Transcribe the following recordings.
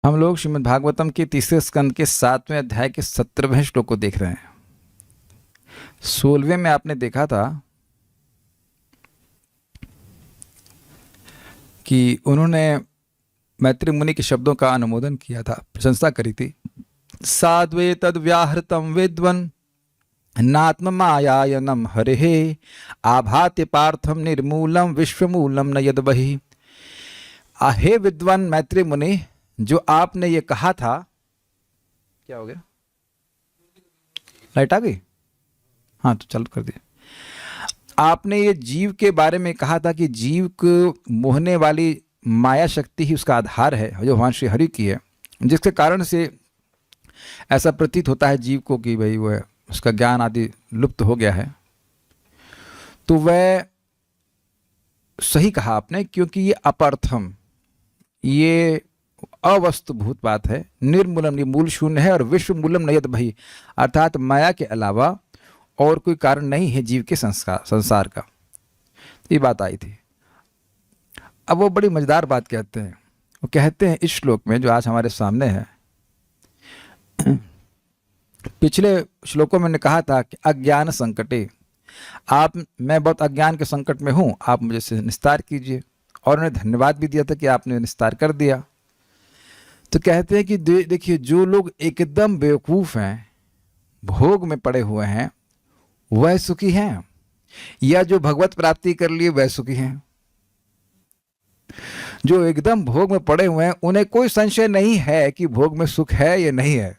हम लोग श्रीमद् भागवतम के तीसरे स्कंद के 7वें अध्याय के 17वें श्लोक को देख रहे हैं। 16वें में आपने देखा था कि उन्होंने मैत्री मुनि के शब्दों का अनुमोदन किया था, प्रशंसा करी थी। साध्वे तद व्याहृतम विद्वन नात्म मायायनम हरे आभाति पार्थम निर्मूलम विश्वमूलम न यद बहि। हे विद्वान मैत्री मुनि, जो आपने ये कहा था, क्या हो गया? लाइट आ गई? हाँ तो चालू कर दिया। आपने ये जीव के बारे में कहा था कि जीव को मोहने वाली माया शक्ति ही उसका आधार है, जो भगवान श्री हरि की है, जिसके कारण से ऐसा प्रतीत होता है जीव को कि भाई वह उसका ज्ञान आदि लुप्त हो गया है। तो वह सही कहा आपने, क्योंकि ये अपर्थम, ये अवस्तुभूत बात है। निर्मूलम, ये मूल शून्य है, और विश्व मूलम नयत भई, अर्थात माया के अलावा और कोई कारण नहीं है जीव के संसार का। ये बात आई थी। अब वो बड़ी मजेदार बात कहते हैं। वो कहते हैं इस श्लोक में जो आज हमारे सामने है, पिछले श्लोकों में मैंने कहा था कि अज्ञान संकटे, मैं बहुत अज्ञान के संकट में हूं, आप मुझे से निस्तार कीजिए। और उन्हें धन्यवाद भी दिया था कि आपने निस्तार कर दिया। तो कहते हैं कि देखिए, जो लोग एकदम बेवकूफ हैं, भोग में पड़े हुए हैं, वह सुखी हैं, या जो भगवत प्राप्ति कर लिए वह सुखी हैं। जो एकदम भोग में पड़े हुए हैं, उन्हें कोई संशय नहीं है कि भोग में सुख है या नहीं है।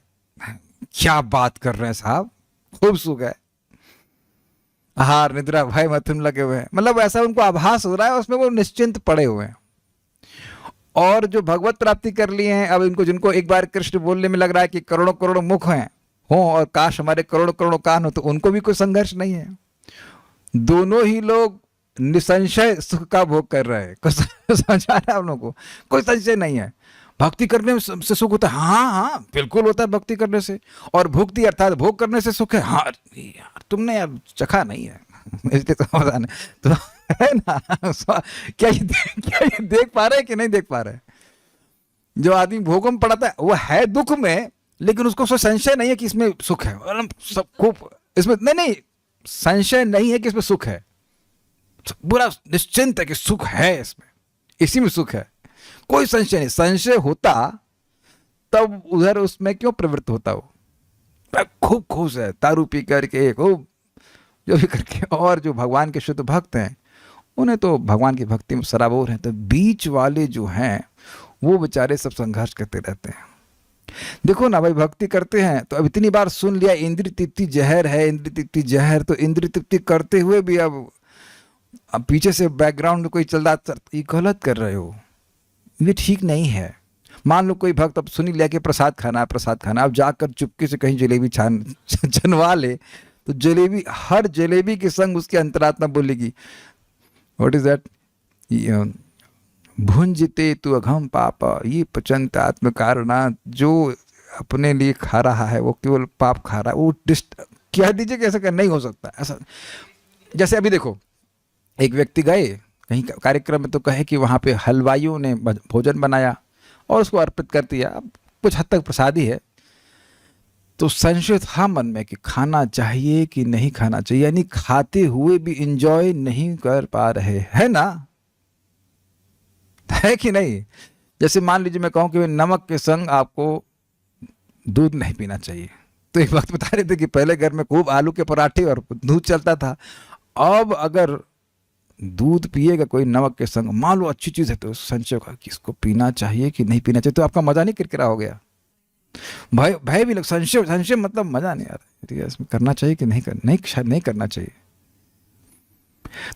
क्या बात कर रहे हैं साहब, खूब सुख है, आहार निद्रा भय मैथुन लगे हुए हैं, मतलब ऐसा उनको आभास हो रहा है, उसमें वो निश्चिंत पड़े हुए हैं। और जो भगवत प्राप्ति कर लिए हैं, अब इनको, जिनको एक बार कृष्ण बोलने में लग रहा है कि करोड़ों करोड़ों मुख हैं हो और काश हमारे करोड़ों करोड़ों कान हो, तो उनको भी कोई संघर्ष नहीं है। दोनों ही लोग निसंशय सुख का भोग कर रहे हैं। समझ आ रहा है आप लोगों को? कोई संशय नहीं है। भक्ति करने से सुख होता है, हाँ हाँ बिल्कुल होता है भक्ति करने से। और भुक्ति अर्थात भोग करने से सुख है, हाँ यार तुमने यार चखा नहीं है, इसलिए तो है ना। क्या ये देख पा रहे हैं कि नहीं देख पा रहे? जो आदमी भोगों में पड़ता है वो है दुख में, लेकिन उसको संशय नहीं है कि इसमें सुख है। सब खूब इसमें नहीं, संशय नहीं है कि इसमें सुख है, पूरा निश्चिंत है कि सुख है इसमें, इसी में सुख है, कोई संशय नहीं। संशय होता तब उधर उसमें क्यों प्रवृत्त होता? वो खूब खुश है, दारू पी करके खूब जो भी करके। और जो भगवान के शुद्ध भक्त हैं, उन्हें तो भगवान की भक्ति में सराबोर हैं। तो बीच वाले जो हैं वो बेचारे सब संघर्ष करते रहते हैं। देखो ना भाई, भक्ति करते हैं तो अब इतनी बार सुन लिया इंद्रिय तृप्ति जहर है, इंद्रिय तृप्ति जहर, तो इंद्रिय तृप्ति करते हुए भी अब पीछे से बैकग्राउंड में कोई चल रहा, ये गलत कर रहे हो, ये ठीक नहीं है। मान लो कोई भक्त अब सुनी लिया कि प्रसाद खाना है, प्रसाद खाना, अब जाकर चुपके से कहीं जलेबी छनवा ले, तो जलेबी, हर जलेबी के संग उसकी अंतरात्मा बोलेगी, व्हाट इज दैट, भुंजते तु अघम पाप ये पचंत आत्म कारणात्। जो अपने लिए खा रहा है वो केवल पाप खा रहा है। वो कह दीजिए कि ऐसा नहीं हो सकता ऐसा। जैसे अभी देखो, एक व्यक्ति गए कहीं कार्यक्रम में, तो कहे कि वहाँ पे हलवाइयों ने भोजन बनाया और उसको अर्पित कर दिया, अब कुछ हद तक प्रसाद ही है, तो संशय था मन में कि खाना चाहिए कि नहीं खाना चाहिए, यानी खाते हुए भी इंजॉय नहीं कर पा रहे, है ना, है कि नहीं? जैसे मान लीजिए मैं कहूँ कि नमक के संग आपको दूध नहीं पीना चाहिए, तो एक वक्त बता रहे थे कि पहले घर में खूब आलू के पराठे और दूध चलता था, अब अगर दूध पिएगा कोई नमक के संग, मान लो अच्छी चीज़ है, तो संशय होगा कि इसको पीना चाहिए कि नहीं पीना चाहिए, तो आपका मजा नहीं किरकिरा हो गया। भय भी लग, संशय मतलब मजा नहीं आ रहा, इसमें करना चाहिए कि नहीं करना, शायद नहीं करना चाहिए।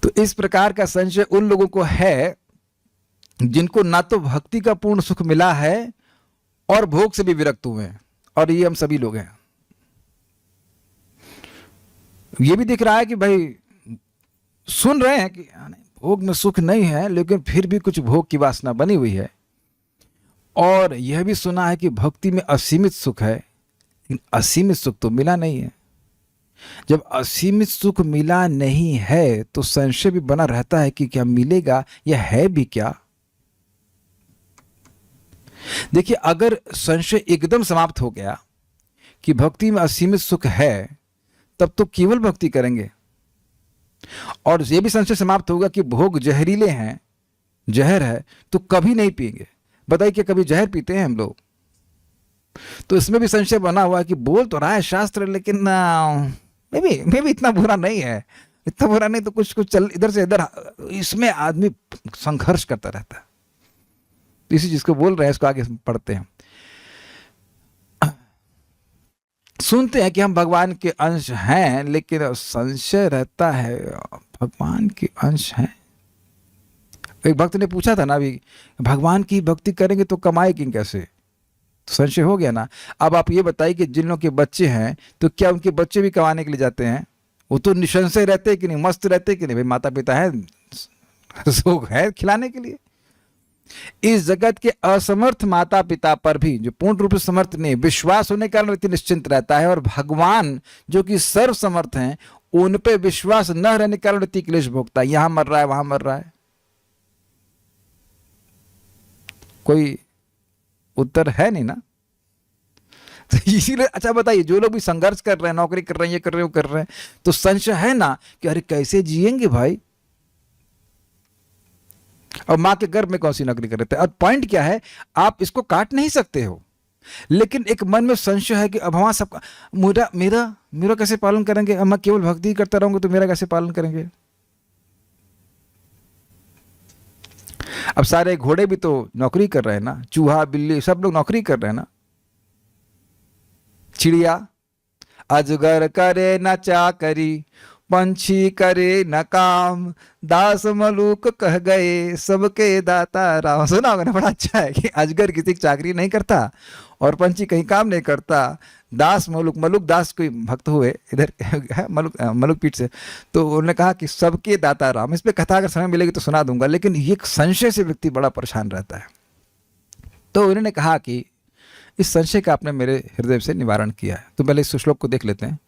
तो इस प्रकार का संशय उन लोगों को है जिनको ना तो भक्ति का पूर्ण सुख मिला है और भोग से भी विरक्त हुए हैं, और ये हम सभी लोग हैं। ये भी दिख रहा है कि भाई सुन रहे हैं कि भोग में सुख नहीं है, लेकिन फिर भी कुछ भोग की वासना बनी हुई है। और यह भी सुना है कि भक्ति में असीमित सुख है, लेकिन असीमित सुख तो मिला नहीं है। जब असीमित सुख मिला नहीं है तो संशय भी बना रहता है कि क्या मिलेगा या है भी क्या। देखिए, अगर संशय एकदम समाप्त हो गया कि भक्ति में असीमित सुख है, तब तो केवल भक्ति करेंगे। और ये भी संशय समाप्त होगा कि भोग जहरीले हैं, जहर है, तो कभी नहीं पिएंगे। बताइए कि कभी जहर पीते हैं हम लोग? तो इसमें भी संशय बना हुआ है कि बोल तो रहा है शास्त्र, लेकिन मे भी इतना बुरा नहीं है, इतना बुरा नहीं, तो कुछ कुछ चल इधर से इधर, इसमें आदमी संघर्ष करता रहता है। तो इसी चीज को बोल रहे हैं, इसको आगे पढ़ते हैं। सुनते हैं कि हम भगवान के अंश हैं, लेकिन संशय रहता है भगवान के अंश हैं। एक भक्त ने पूछा था ना अभी, भगवान की भक्ति करेंगे तो कमाएंगे कैसे? तो संशय हो गया ना। अब आप ये बताइए कि जिन लोगों के बच्चे हैं, तो क्या उनके बच्चे भी कमाने के लिए जाते हैं? वो तो निसंशय रहते कि नहीं, मस्त रहते कि नहीं? भाई माता पिता है, सुख है खिलाने के लिए। इस जगत के असमर्थ माता पिता पर भी, जो पूर्ण रूप से समर्थ नहीं, विश्वास होने के कारण व्यक्ति निश्चिंत रहता है। और भगवान जो कि सर्व समर्थ हैं, उन पे विश्वास न रहने के कारण व्यक्ति क्लेश भोगता है। यहां मर रहा है, वहां मर रहा है। कोई उत्तर है नहीं ना। तो इसीलिए अच्छा बताइए, जो लोग भी संघर्ष कर रहे हैं, नौकरी कर रहे हैं, ये कर रहे हैं, वो कर रहे हैं, तो संशय है ना कि अरे कैसे जिएंगे भाई, और मां के गर्भ में कौन सी नौकरी कर रहे थे। और पॉइंट क्या है, आप इसको काट नहीं सकते हो, लेकिन एक मन में संशय है कि अब हमारा सबका मेरा मेरा मेरा कैसे पालन करेंगे? अब मैं केवल भक्ति करता रहूंगा तो मेरा कैसे पालन करेंगे? अब सारे घोड़े भी तो नौकरी कर रहे हैं ना, चूहा बिल्ली सब लोग नौकरी कर रहे हैं ना। चिड़िया अजगर करे न चाकरी, पंछी करे न काम, दास मलूक कह गए सबके दाता राम। सुना होगा ना, बड़ा अच्छा है कि अजगर किसी की चाकरी नहीं करता और पंछी कहीं काम नहीं करता। दास मलुक, मलुक दास कोई भक्त हुए इधर है, मलुक पीठ से, तो उन्होंने कहा कि सबके दाता राम। इस पे कथा अगर समय मिलेगी तो सुना दूंगा, लेकिन ये संशय से व्यक्ति बड़ा परेशान रहता है। तो उन्होंने कहा कि इस संशय का आपने मेरे हृदय से निवारण किया है। तो पहले इस श्लोक को देख लेते हैं।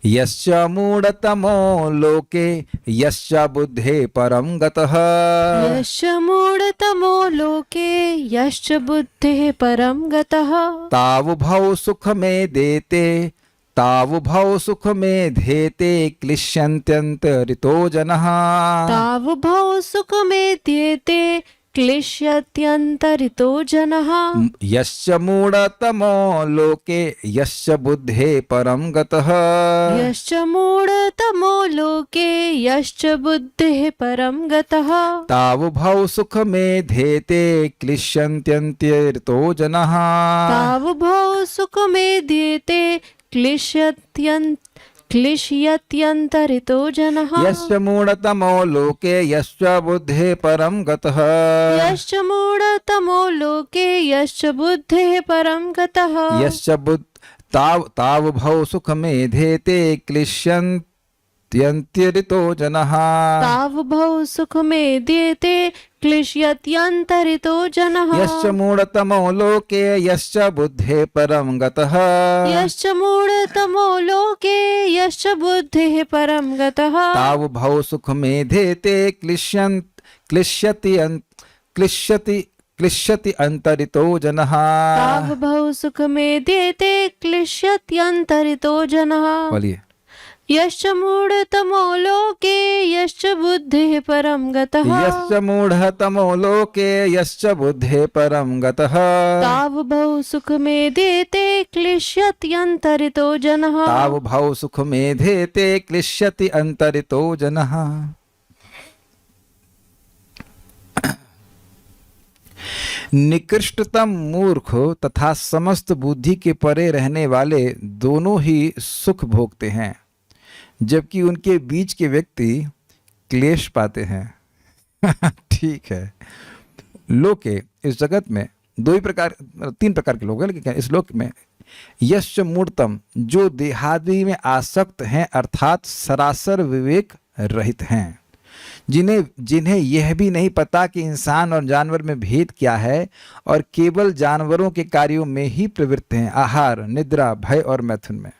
यश्च मूढ़तमो लोके यश्च बुद्धे परम गतः, यश्च मूढ़तमो लोके यश्च बुद्धेः परम गतः, तावुभौ सुख में देते तावुभौ सुख में धेते क्लिश्यन्त्यन्तरितो जनः, तावुभौ सुख में देते क्लिश्यत्यन्तरितो जनः। यश्च मूढ़तमो लोके यश्च बुद्धे परम गतः, यश्च मूढ़तमो लोके यश्च बुद्धेः परम गतः, तावुभौ सुख में धेते क्लिश्यन्त्यन्तरितो जनः, तावुभौ सुख में देते क्लिश्यत्यन्तरितो जनः। यश्च मूढ़तमो लोके यश्च बुद्धे परम गतः, यश्च मूढ़तमो लोके यश्च बुद्धेः परम गतः, यश्च तावुभौ सुख में धेते क्लिश्यन्त्यरितो जनः, तावुभौ सुख में देते क्लिश्यत्यन्तरितो जनः। यश्च मूढ़तमो लोके यश्च बुद्धे परम गतः, यश्च मूढ़तमो लोके यश्च बुद्धेः परम गतः, तावुभौ सुख में धेते क्लिश्यति अंतरितो जनः। तावुभौ सुख में देते क्लिश्यत्यन्तरितो जनः। बोलिए। यश्च मूढ़तमो लोके यश्च बुद्धेः परम गतः, यश्च मूढ़तमो लोके यश्च बुद्धे परम गतः, तावुभौ सुख में देते क्लिश्यत्यन्तरितो जनः। तावुभौ सुख में धेते क्लिश्यति अंतरितो जनः। निकृष्टतम मूर्ख तथा समस्त बुद्धि के परे रहने वाले दोनों ही सुख भोगते हैं, जबकि उनके बीच के व्यक्ति क्लेश पाते हैं। ठीक है। लोग के इस जगत में तीन प्रकार के लोग हैं, लेकिन इस लोक में यश्च मूढ़तम, जो देहादि में आसक्त हैं अर्थात सरासर विवेक रहित हैं, जिन्हें यह भी नहीं पता कि इंसान और जानवर में भेद क्या है और केवल जानवरों के कार्यों में ही प्रवृत्त हैं, आहार, निद्रा, भय और मैथुन में।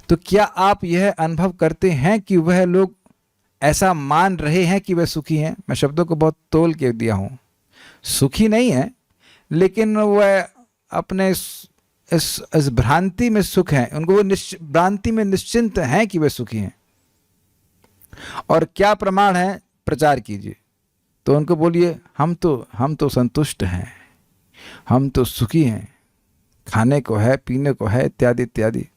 तो क्या आप यह अनुभव करते हैं कि वह लोग ऐसा मान रहे हैं कि वह सुखी हैं? मैं शब्दों को बहुत तोल के दिया हूं। सुखी नहीं है, लेकिन वह अपने इस भ्रांति में सुख हैं, उनको वो भ्रांति में निश्चिंत हैं कि वे सुखी हैं। और क्या प्रमाण है, प्रचार कीजिए। तो उनको बोलिए हम तो संतुष्ट हैं, हम तो सुखी हैं, खाने को है, पीने को है, इत्यादि इत्यादि।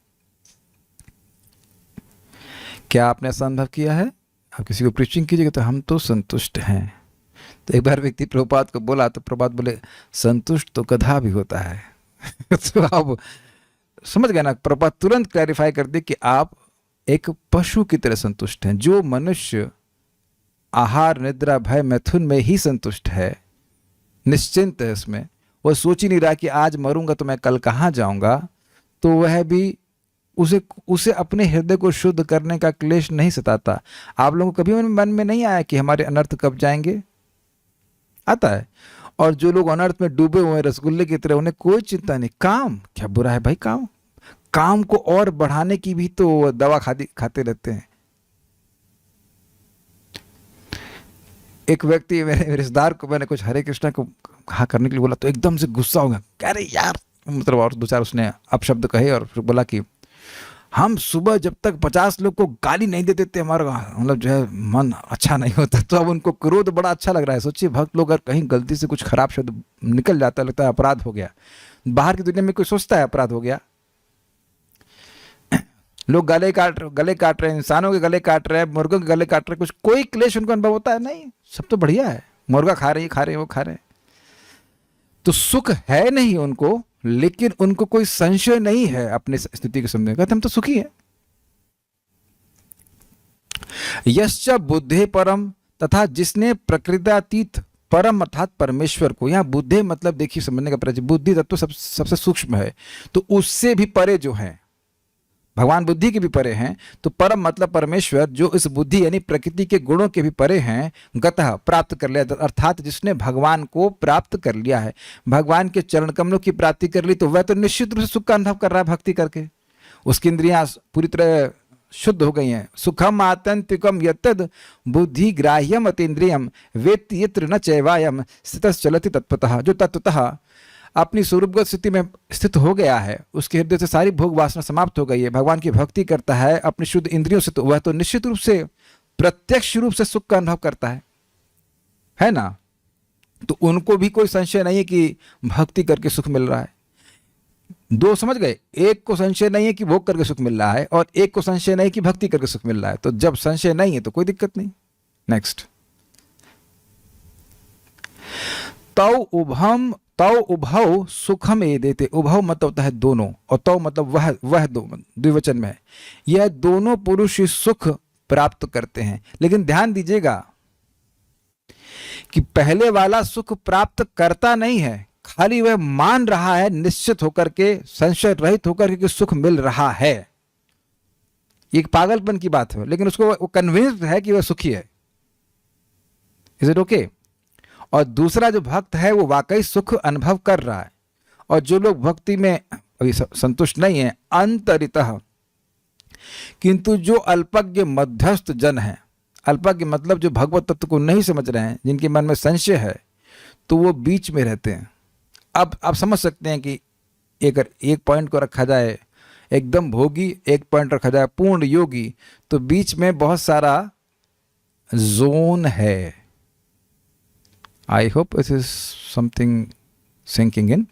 क्या आपने ऐसा अनुभव किया है? आप किसी को प्रीचिंग कीजिएगा तो हम तो संतुष्ट हैं। तो एक बार व्यक्ति प्रभुपाद को बोला तो प्रभुपाद बोले संतुष्ट तो गधा भी होता है। तो आप समझ गए ना, प्रभुपाद तुरंत क्लैरिफाई कर दे कि आप एक पशु की तरह संतुष्ट हैं। जो मनुष्य आहार, निद्रा, भय, मैथुन में ही संतुष्ट है, निश्चिंत है, इसमें वह सोच ही नहीं रहा कि आज मरूंगा तो मैं कल कहाँ जाऊंगा, तो वह भी उसे अपने हृदय को शुद्ध करने का क्लेश नहीं सताता। आप लोगों को कभी मन में नहीं आया कि हमारे अनर्थ कब जाएंगे? आता है। और जो लोग अनर्थ में डूबे हुए हैं रसगुल्ले की तरह, उन्हें कोई चिंता नहीं। काम क्या बुरा है भाई? काम को और बढ़ाने की भी तो दवा खाते रहते हैं। एक व्यक्ति, मेरे रिश्तेदार को मैंने कुछ हरे कृष्णा को कहा करने के लिए बोला तो एकदम से गुस्सा हो गया, कह रहे यार, मतलब और दो चार उसने अपशब्द कहे और फिर बोला कि हम सुबह जब तक 50 लोग को गाली नहीं देते थे हमारा मतलब जो है मन अच्छा नहीं होता। तो अब उनको क्रोध बड़ा अच्छा लग रहा है। सोचिए, भक्त लोग अगर कहीं गलती से कुछ खराब शब्द निकल जाता है, लगता है अपराध हो गया। बाहर की दुनिया में कोई सोचता है अपराध हो गया? लोग गले काट रहे हैं, इंसानों के गले काट रहे हैं, मुर्गों के गले काट रहे हैं, कुछ कोई क्लेश उनको अनुभव होता है? नहीं, सब तो बढ़िया है। मुर्गा खा रहे हैं, वो खा रहे हैं, तो सुख है नहीं उनको, लेकिन उनको कोई संशय नहीं है अपनी स्थिति के संबंध में। कहते हम तो सुखी हैं। यश्च बुद्धे परम, तथा जिसने प्रकृतातीत परम अर्थात परमेश्वर को, यहाँ बुद्धे मतलब देखिए समझने का प्रयास, बुद्धि तत्व सबसे सूक्ष्म है, तो उससे भी परे जो है, भगवान बुद्धि के भी परे हैं, तो परम मतलब परमेश्वर, जो इस बुद्धि यानी प्रकृति के गुणों के भी परे हैं, गतः प्राप्त कर लिया, अर्थात जिसने भगवान को प्राप्त कर लिया है, भगवान के चरण कमलों की प्राप्ति कर ली, तो वह तो निश्चित रूप से सुख का अनुभव कर रहा है भक्ति करके। उसकी इंद्रियां पूरी तरह शुद्ध हो गई हैं। सुखम आतंतिकम यत्तद बुद्धि ग्राह्यम अतीन्द्रियम वेत्ति यत्र न चैवायम स्थितः चलति तत्पतः। जो तत्वतः अपनी स्वरूपगत स्थिति में स्थित हो गया है, उसके हृदय से सारी भोग वासना समाप्त हो गई है, भगवान की भक्ति करता है अपनी शुद्ध इंद्रियों से, तो वह तो निश्चित रूप से प्रत्यक्ष रूप से सुख का अनुभव करता है ना? तो उनको भी कोई संशय नहीं है कि भक्ति करके सुख मिल रहा है। दो समझ गए, एक को संशय नहीं है कि भोग करके सुख मिल रहा है, और एक को संशय नहीं कि भक्ति करके सुख मिल रहा है। तो जब संशय नहीं है तो कोई दिक्कत नहीं। नेक्स्ट, तौ उभौ सुखम ए देते। उभौ मतलब होता है दोनों, और तौ मतलब वह दो, द्विवचन में है। यह दोनों पुरुष सुख प्राप्त करते हैं। लेकिन ध्यान दीजिएगा कि पहले वाला सुख प्राप्त करता नहीं है, खाली वह मान रहा है निश्चित होकर के, संशय रहित होकर के सुख मिल रहा है। एक पागलपन की बात है, लेकिन उसको वो कन्विंस्ड है कि वह सुखी है। Is it okay? और दूसरा जो भक्त है वो वाकई सुख अनुभव कर रहा है। और जो लोग भक्ति में अभी संतुष्ट नहीं है, अंतरितः, किंतु जो अल्पज्ञ मध्यस्थ जन है, अल्पज्ञ मतलब जो भगवत तत्व को नहीं समझ रहे हैं, जिनके मन में संशय है, तो वो बीच में रहते हैं। अब आप समझ सकते हैं कि एक पॉइंट को रखा जाए एकदम भोगी, एक पॉइंट रखा जाए पूर्ण योगी, तो बीच में बहुत सारा जोन है। I hope it is something sinking in.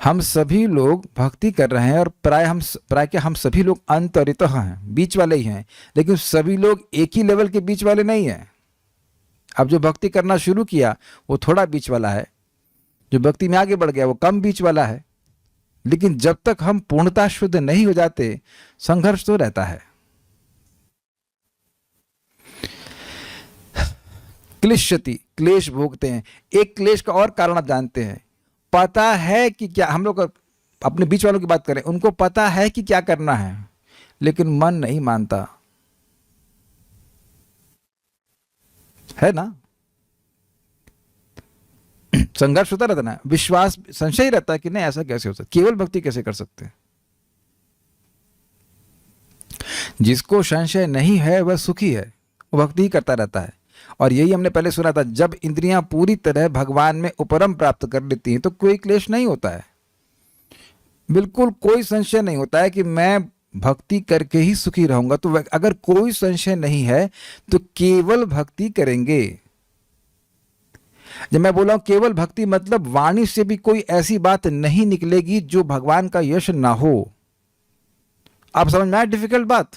हम सभी लोग भक्ति कर रहे हैं, और प्राय क्या हम सभी लोग अंतरितः हैं, बीच वाले ही हैं, लेकिन सभी लोग एक ही लेवल के बीच वाले नहीं हैं। अब जो भक्ति करना शुरू किया वो थोड़ा बीच वाला है, जो भक्ति में आगे बढ़ गया वो कम बीच वाला है। लेकिन जब तक हम पूर्णता शुद्ध नहीं हो जाते, संघर्ष तो रहता है। क्लिश्यति, क्लेश भोगते हैं। एक क्लेश का और कारण आप जानते हैं, पता है कि क्या, हम लोग अपने बीच वालों की बात करें, उनको पता है कि क्या करना है, लेकिन मन नहीं मानता है ना। संघर्ष होता रहता ना, विश्वास, संशय रहता है कि नहीं ऐसा कैसे हो सकता, केवल भक्ति कैसे कर सकते हैं। जिसको संशय नहीं है वह सुखी है, वो भक्ति ही करता रहता है। और यही हमने पहले सुना था, जब इंद्रियां पूरी तरह भगवान में उपरम प्राप्त कर लेती हैं तो कोई क्लेश नहीं होता है, बिल्कुल कोई संशय नहीं होता है कि मैं भक्ति करके ही सुखी रहूंगा। तो अगर कोई संशय नहीं है तो केवल भक्ति करेंगे। जब मैं बोला हूं केवल भक्ति, मतलब वाणी से भी कोई ऐसी बात नहीं निकलेगी जो भगवान का यश ना हो। आप समझ में आया डिफिकल्ट बात?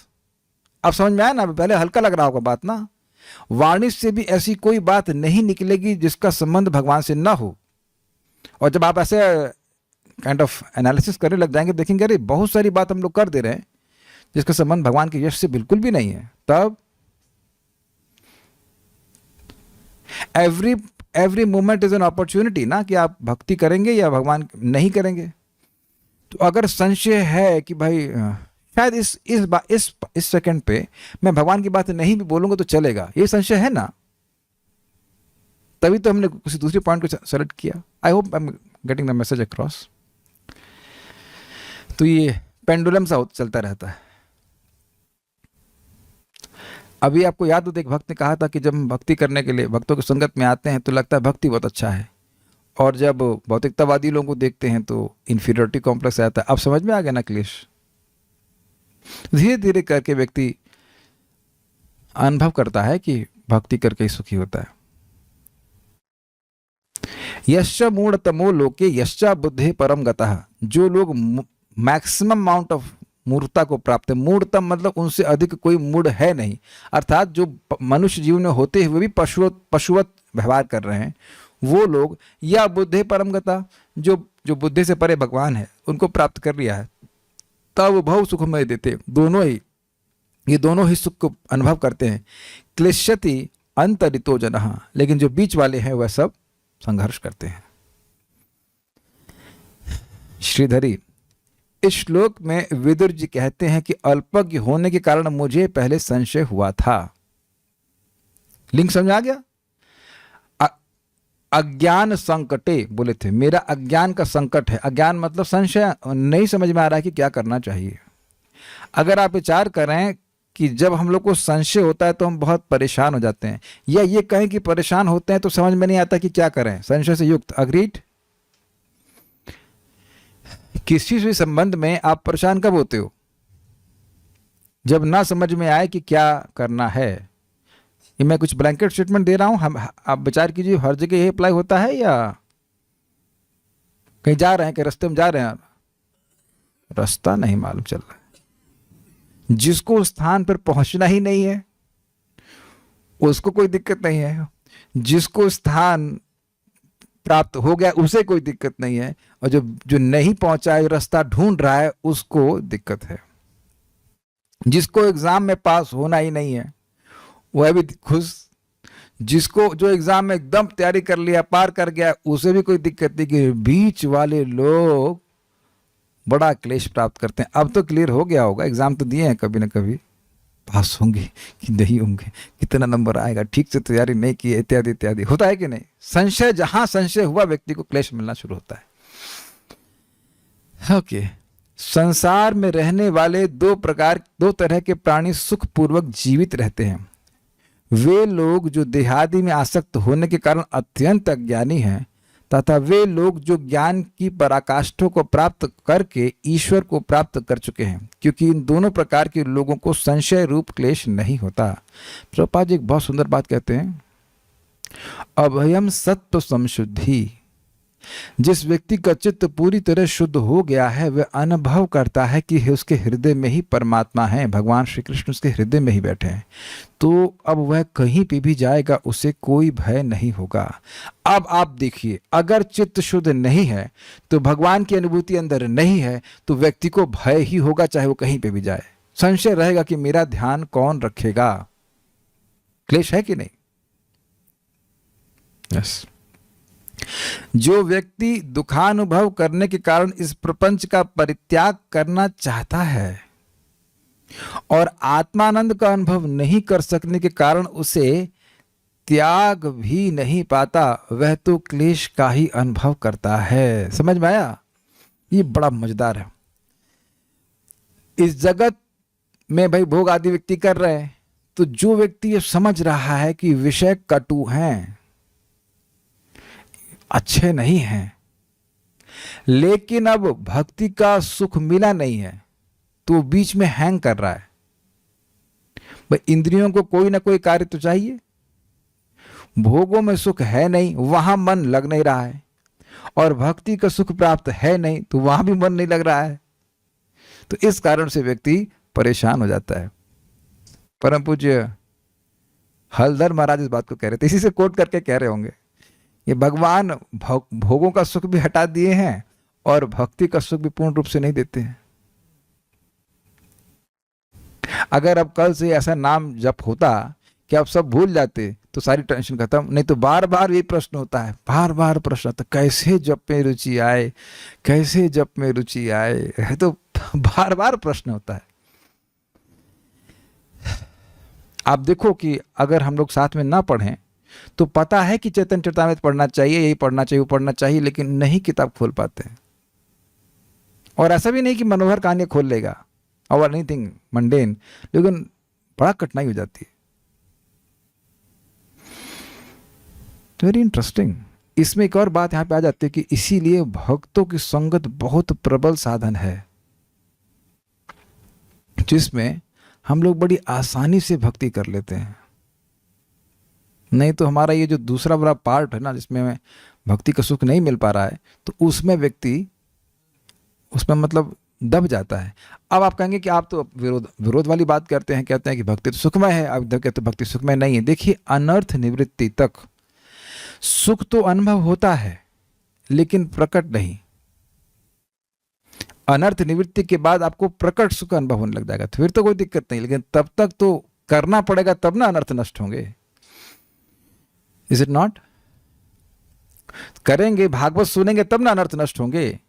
आप समझ में आया ना? पहले हल्का लग रहा होगा बात ना। वाणी से भी ऐसी कोई बात नहीं निकलेगी जिसका संबंध भगवान से ना हो। और जब आप ऐसे काइंड ऑफ एनालिसिस करने लग जाएंगे, देखेंगे अरे बहुत सारी बात हम लोग कर दे रहे हैं जिसका संबंध भगवान के यश से बिल्कुल भी नहीं है। तब every moment is an opportunity ना, कि आप भक्ति करेंगे या भगवान नहीं करेंगे। तो अगर संशय है कि भाई शायद इस सेकंड पे मैं भगवान की बात नहीं भी बोलूंगा तो चलेगा, ये संशय है ना, तभी तो हमने किसी दूसरे पॉइंट को सेलेक्ट किया। I hope I am getting the message across. तो ये पेंडुलम सा चलता रहता है। अभी आपको याद हो, एक भक्त ने कहा था कि जब हम भक्ति करने के लिए भक्तों की संगत में आते हैं तो लगता है भक्ति बहुत अच्छा है, और जब भौतिकतावादी लोगों को देखते हैं तो इन्फीरियरिटी कॉम्प्लेक्स आता है। अब समझ में आ गया ना क्लेश? धीरे धीरे करके व्यक्ति अनुभव करता है कि भक्ति करके ही सुखी होता है। यश्च मूढ़तमो लोके यश्च बुद्धि परम गतः, जो लोग मैक्सिमम अमाउंट ऑफ मूर्खता को प्राप्त है, मूढ़तम मतलब उनसे अधिक कोई मूढ़ है नहीं, अर्थात जो मनुष्य जीवन में होते हुए भी पशुवत व्यवहार कर रहे हैं, वो लोग, या बुद्धि परम गता, जो बुद्धि से परे भगवान है उनको प्राप्त कर लिया है, तब बहु सुखमय देते, ये दोनों ही सुख को अनुभव करते हैं। क्लिश्यति अंतरितो जनः, लेकिन जो बीच वाले हैं वह सब संघर्ष करते हैं। श्रीधरी, इस श्लोक में विदुर जी कहते हैं कि अल्पज्ञ होने के कारण मुझे पहले संशय हुआ था। लिंक समझ आ गया? अज्ञान संकटे बोले थे, मेरा अज्ञान का संकट है। अज्ञान मतलब संशय, नहीं समझ में आ रहा है कि क्या करना चाहिए। अगर आप विचार करें कि जब हम लोग को संशय होता है तो हम बहुत परेशान हो जाते हैं, या ये कहें कि परेशान होते हैं तो समझ में नहीं आता कि क्या करें संशय से युक्त। अग्रीड? किसी भी संबंध में आप परेशान कब होते हो? जब ना समझ में आए कि क्या करना है। ये मैं कुछ ब्लैंकेट स्टेटमेंट दे रहा हूं, आप विचार कीजिए हर जगह ये अप्लाई होता है, या कहीं जा रहे हैं, कहीं रास्ते में जा रहे हैं, रास्ता नहीं मालूम चल रहा है, जिसको उस स्थान पर पहुंचना ही नहीं है उसको कोई दिक्कत नहीं है, जिसको स्थान प्राप्त हो गया उसे कोई दिक्कत नहीं है, और जो नहीं पहुंचा है, रास्ता ढूंढ रहा है, उसको दिक्कत है। जिसको एग्जाम में पास होना ही नहीं है वह भी खुश, जिसको जो एग्जाम में एकदम तैयारी कर लिया, पार कर गया, उसे भी कोई दिक्कत नहीं। कि बीच वाले लोग बड़ा क्लेश प्राप्त करते हैं। अब तो क्लियर हो गया होगा, एग्जाम तो दिए हैं कभी ना कभी, पास होंगे कि नहीं होंगे, कितना नंबर आएगा, ठीक से तैयारी नहीं की, इत्यादि इत्यादि। होता है कि नहीं? संशय, जहां संशय हुआ व्यक्ति को क्लेश मिलना शुरू होता है। ओके, संसार में रहने वाले दो तरह के प्राणी सुखपूर्वक जीवित रहते हैं। वे लोग जो देहादि में आसक्त होने के कारण अत्यंत अज्ञानी हैं, तथा वे लोग जो ज्ञान की पराकाष्ठों को प्राप्त करके ईश्वर को प्राप्त कर चुके हैं, क्योंकि इन दोनों प्रकार के लोगों को संशय रूप क्लेश नहीं होता। प्रभुपाद जी एक बहुत सुंदर बात कहते हैं, अभयम सत्व संशुद्धि। जिस व्यक्ति का चित्त पूरी तरह शुद्ध हो गया है वह अनुभव करता है कि उसके हृदय में ही परमात्मा है, भगवान श्री कृष्ण उसके हृदय में ही बैठे हैं, तो अब वह कहीं पे भी जाएगा उसे कोई भय नहीं होगा। अब आप देखिए, अगर चित्त शुद्ध नहीं है तो भगवान की अनुभूति अंदर नहीं है तो व्यक्ति को भय ही होगा, चाहे वो कहीं पे भी जाए। संशय रहेगा कि मेरा ध्यान कौन रखेगा। क्लेश है कि नहीं? यस। जो व्यक्ति दुखानुभव करने के कारण इस प्रपंच का परित्याग करना चाहता है और आत्मानंद का अनुभव नहीं कर सकने के कारण उसे त्याग भी नहीं पाता, वह तो क्लेश का ही अनुभव करता है। समझ में आया? ये बड़ा मजेदार है। इस जगत में भाई भोग आदि व्यक्ति कर रहे हैं तो जो व्यक्ति ये समझ रहा है कि विषय कटु हैं, अच्छे नहीं हैं, लेकिन अब भक्ति का सुख मिला नहीं है, तो वो बीच में हैंग कर रहा है। भाई इंद्रियों को कोई ना कोई कार्य तो चाहिए, भोगों में सुख है नहीं, वहां मन लग नहीं रहा है, और भक्ति का सुख प्राप्त है नहीं, तो वहां भी मन नहीं लग रहा है। तो इस कारण से व्यक्ति परेशान हो जाता है। परम पूज्य हलधर महाराज इस बात को कह रहे थे, इसी से कोट करके कह रहे होंगे, ये भगवान भोगों का सुख भी हटा दिए हैं और भक्ति का सुख भी पूर्ण रूप से नहीं देते हैं। अगर अब कल से ऐसा नाम जप होता कि आप सब भूल जाते तो सारी टेंशन खत्म। नहीं तो बार बार ये प्रश्न होता है, बार बार प्रश्न आता है, कैसे जप में रुचि आए, कैसे जप में रुचि आए, है तो बार बार प्रश्न होता है। आप देखो कि अगर हम लोग साथ में ना पढ़ें तो पता है कि चैतन्य चरितामृत पढ़ना चाहिए, यही पढ़ना चाहिए, वो पढ़ना चाहिए, लेकिन नहीं किताब खोल पाते हैं। और ऐसा भी नहीं कि मनोहर कहानी खोल लेगा और एनीथिंग मंडेन, लेकिन बड़ा कठिनाई हो जाती है। Very interesting. इसमें एक और बात यहां पे आ जाती है कि इसीलिए भक्तों की संगत बहुत प्रबल साधन है, जिसमें हम लोग बड़ी आसानी से भक्ति कर लेते हैं। नहीं तो हमारा ये जो दूसरा बड़ा पार्ट है ना, जिसमें भक्ति का सुख नहीं मिल पा रहा है, तो उसमें व्यक्ति उसमें मतलब दब जाता है। अब आप कहेंगे कि आप तो विरोध वाली बात करते हैं, कहते हैं कि भक्ति तो सुखमय है, आप कहते हैं भक्ति सुखमय नहीं है। देखिए, अनर्थ निवृत्ति तक सुख तो अनुभव होता है, लेकिन प्रकट नहीं। अनर्थ निवृत्ति के बाद आपको प्रकट सुख अनुभव होने लग जाएगा, तो फिर तो कोई दिक्कत नहीं, लेकिन तब तक तो करना पड़ेगा, तब ना अनर्थ नष्ट होंगे। Is it not? करेंगे, भागवत सुनेंगे, तब ना अनर्थ नष्ट होंगे।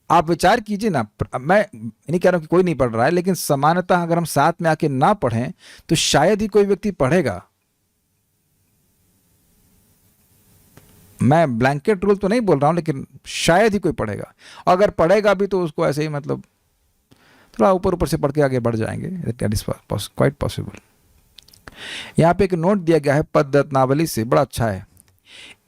आप विचार कीजिए ना, मैं नहीं कह रहा हूं कि कोई नहीं पढ़ रहा है, लेकिन समानतः अगर हम साथ में आके ना पढ़ें तो शायद ही कोई व्यक्ति पढ़ेगा। मैं ब्लैंकेट रूल तो नहीं बोल रहा हूं, लेकिन शायद ही कोई पढ़ेगा। अगर पढ़ेगा भी तो उसको ऐसे ही मतलब थोड़ा ऊपर ऊपर से पढ़ के आगे बढ़ जाएंगे। That is quite possible. यहां पे एक नोट दिया गया है पद रत्नावली से, बड़ा अच्छा है।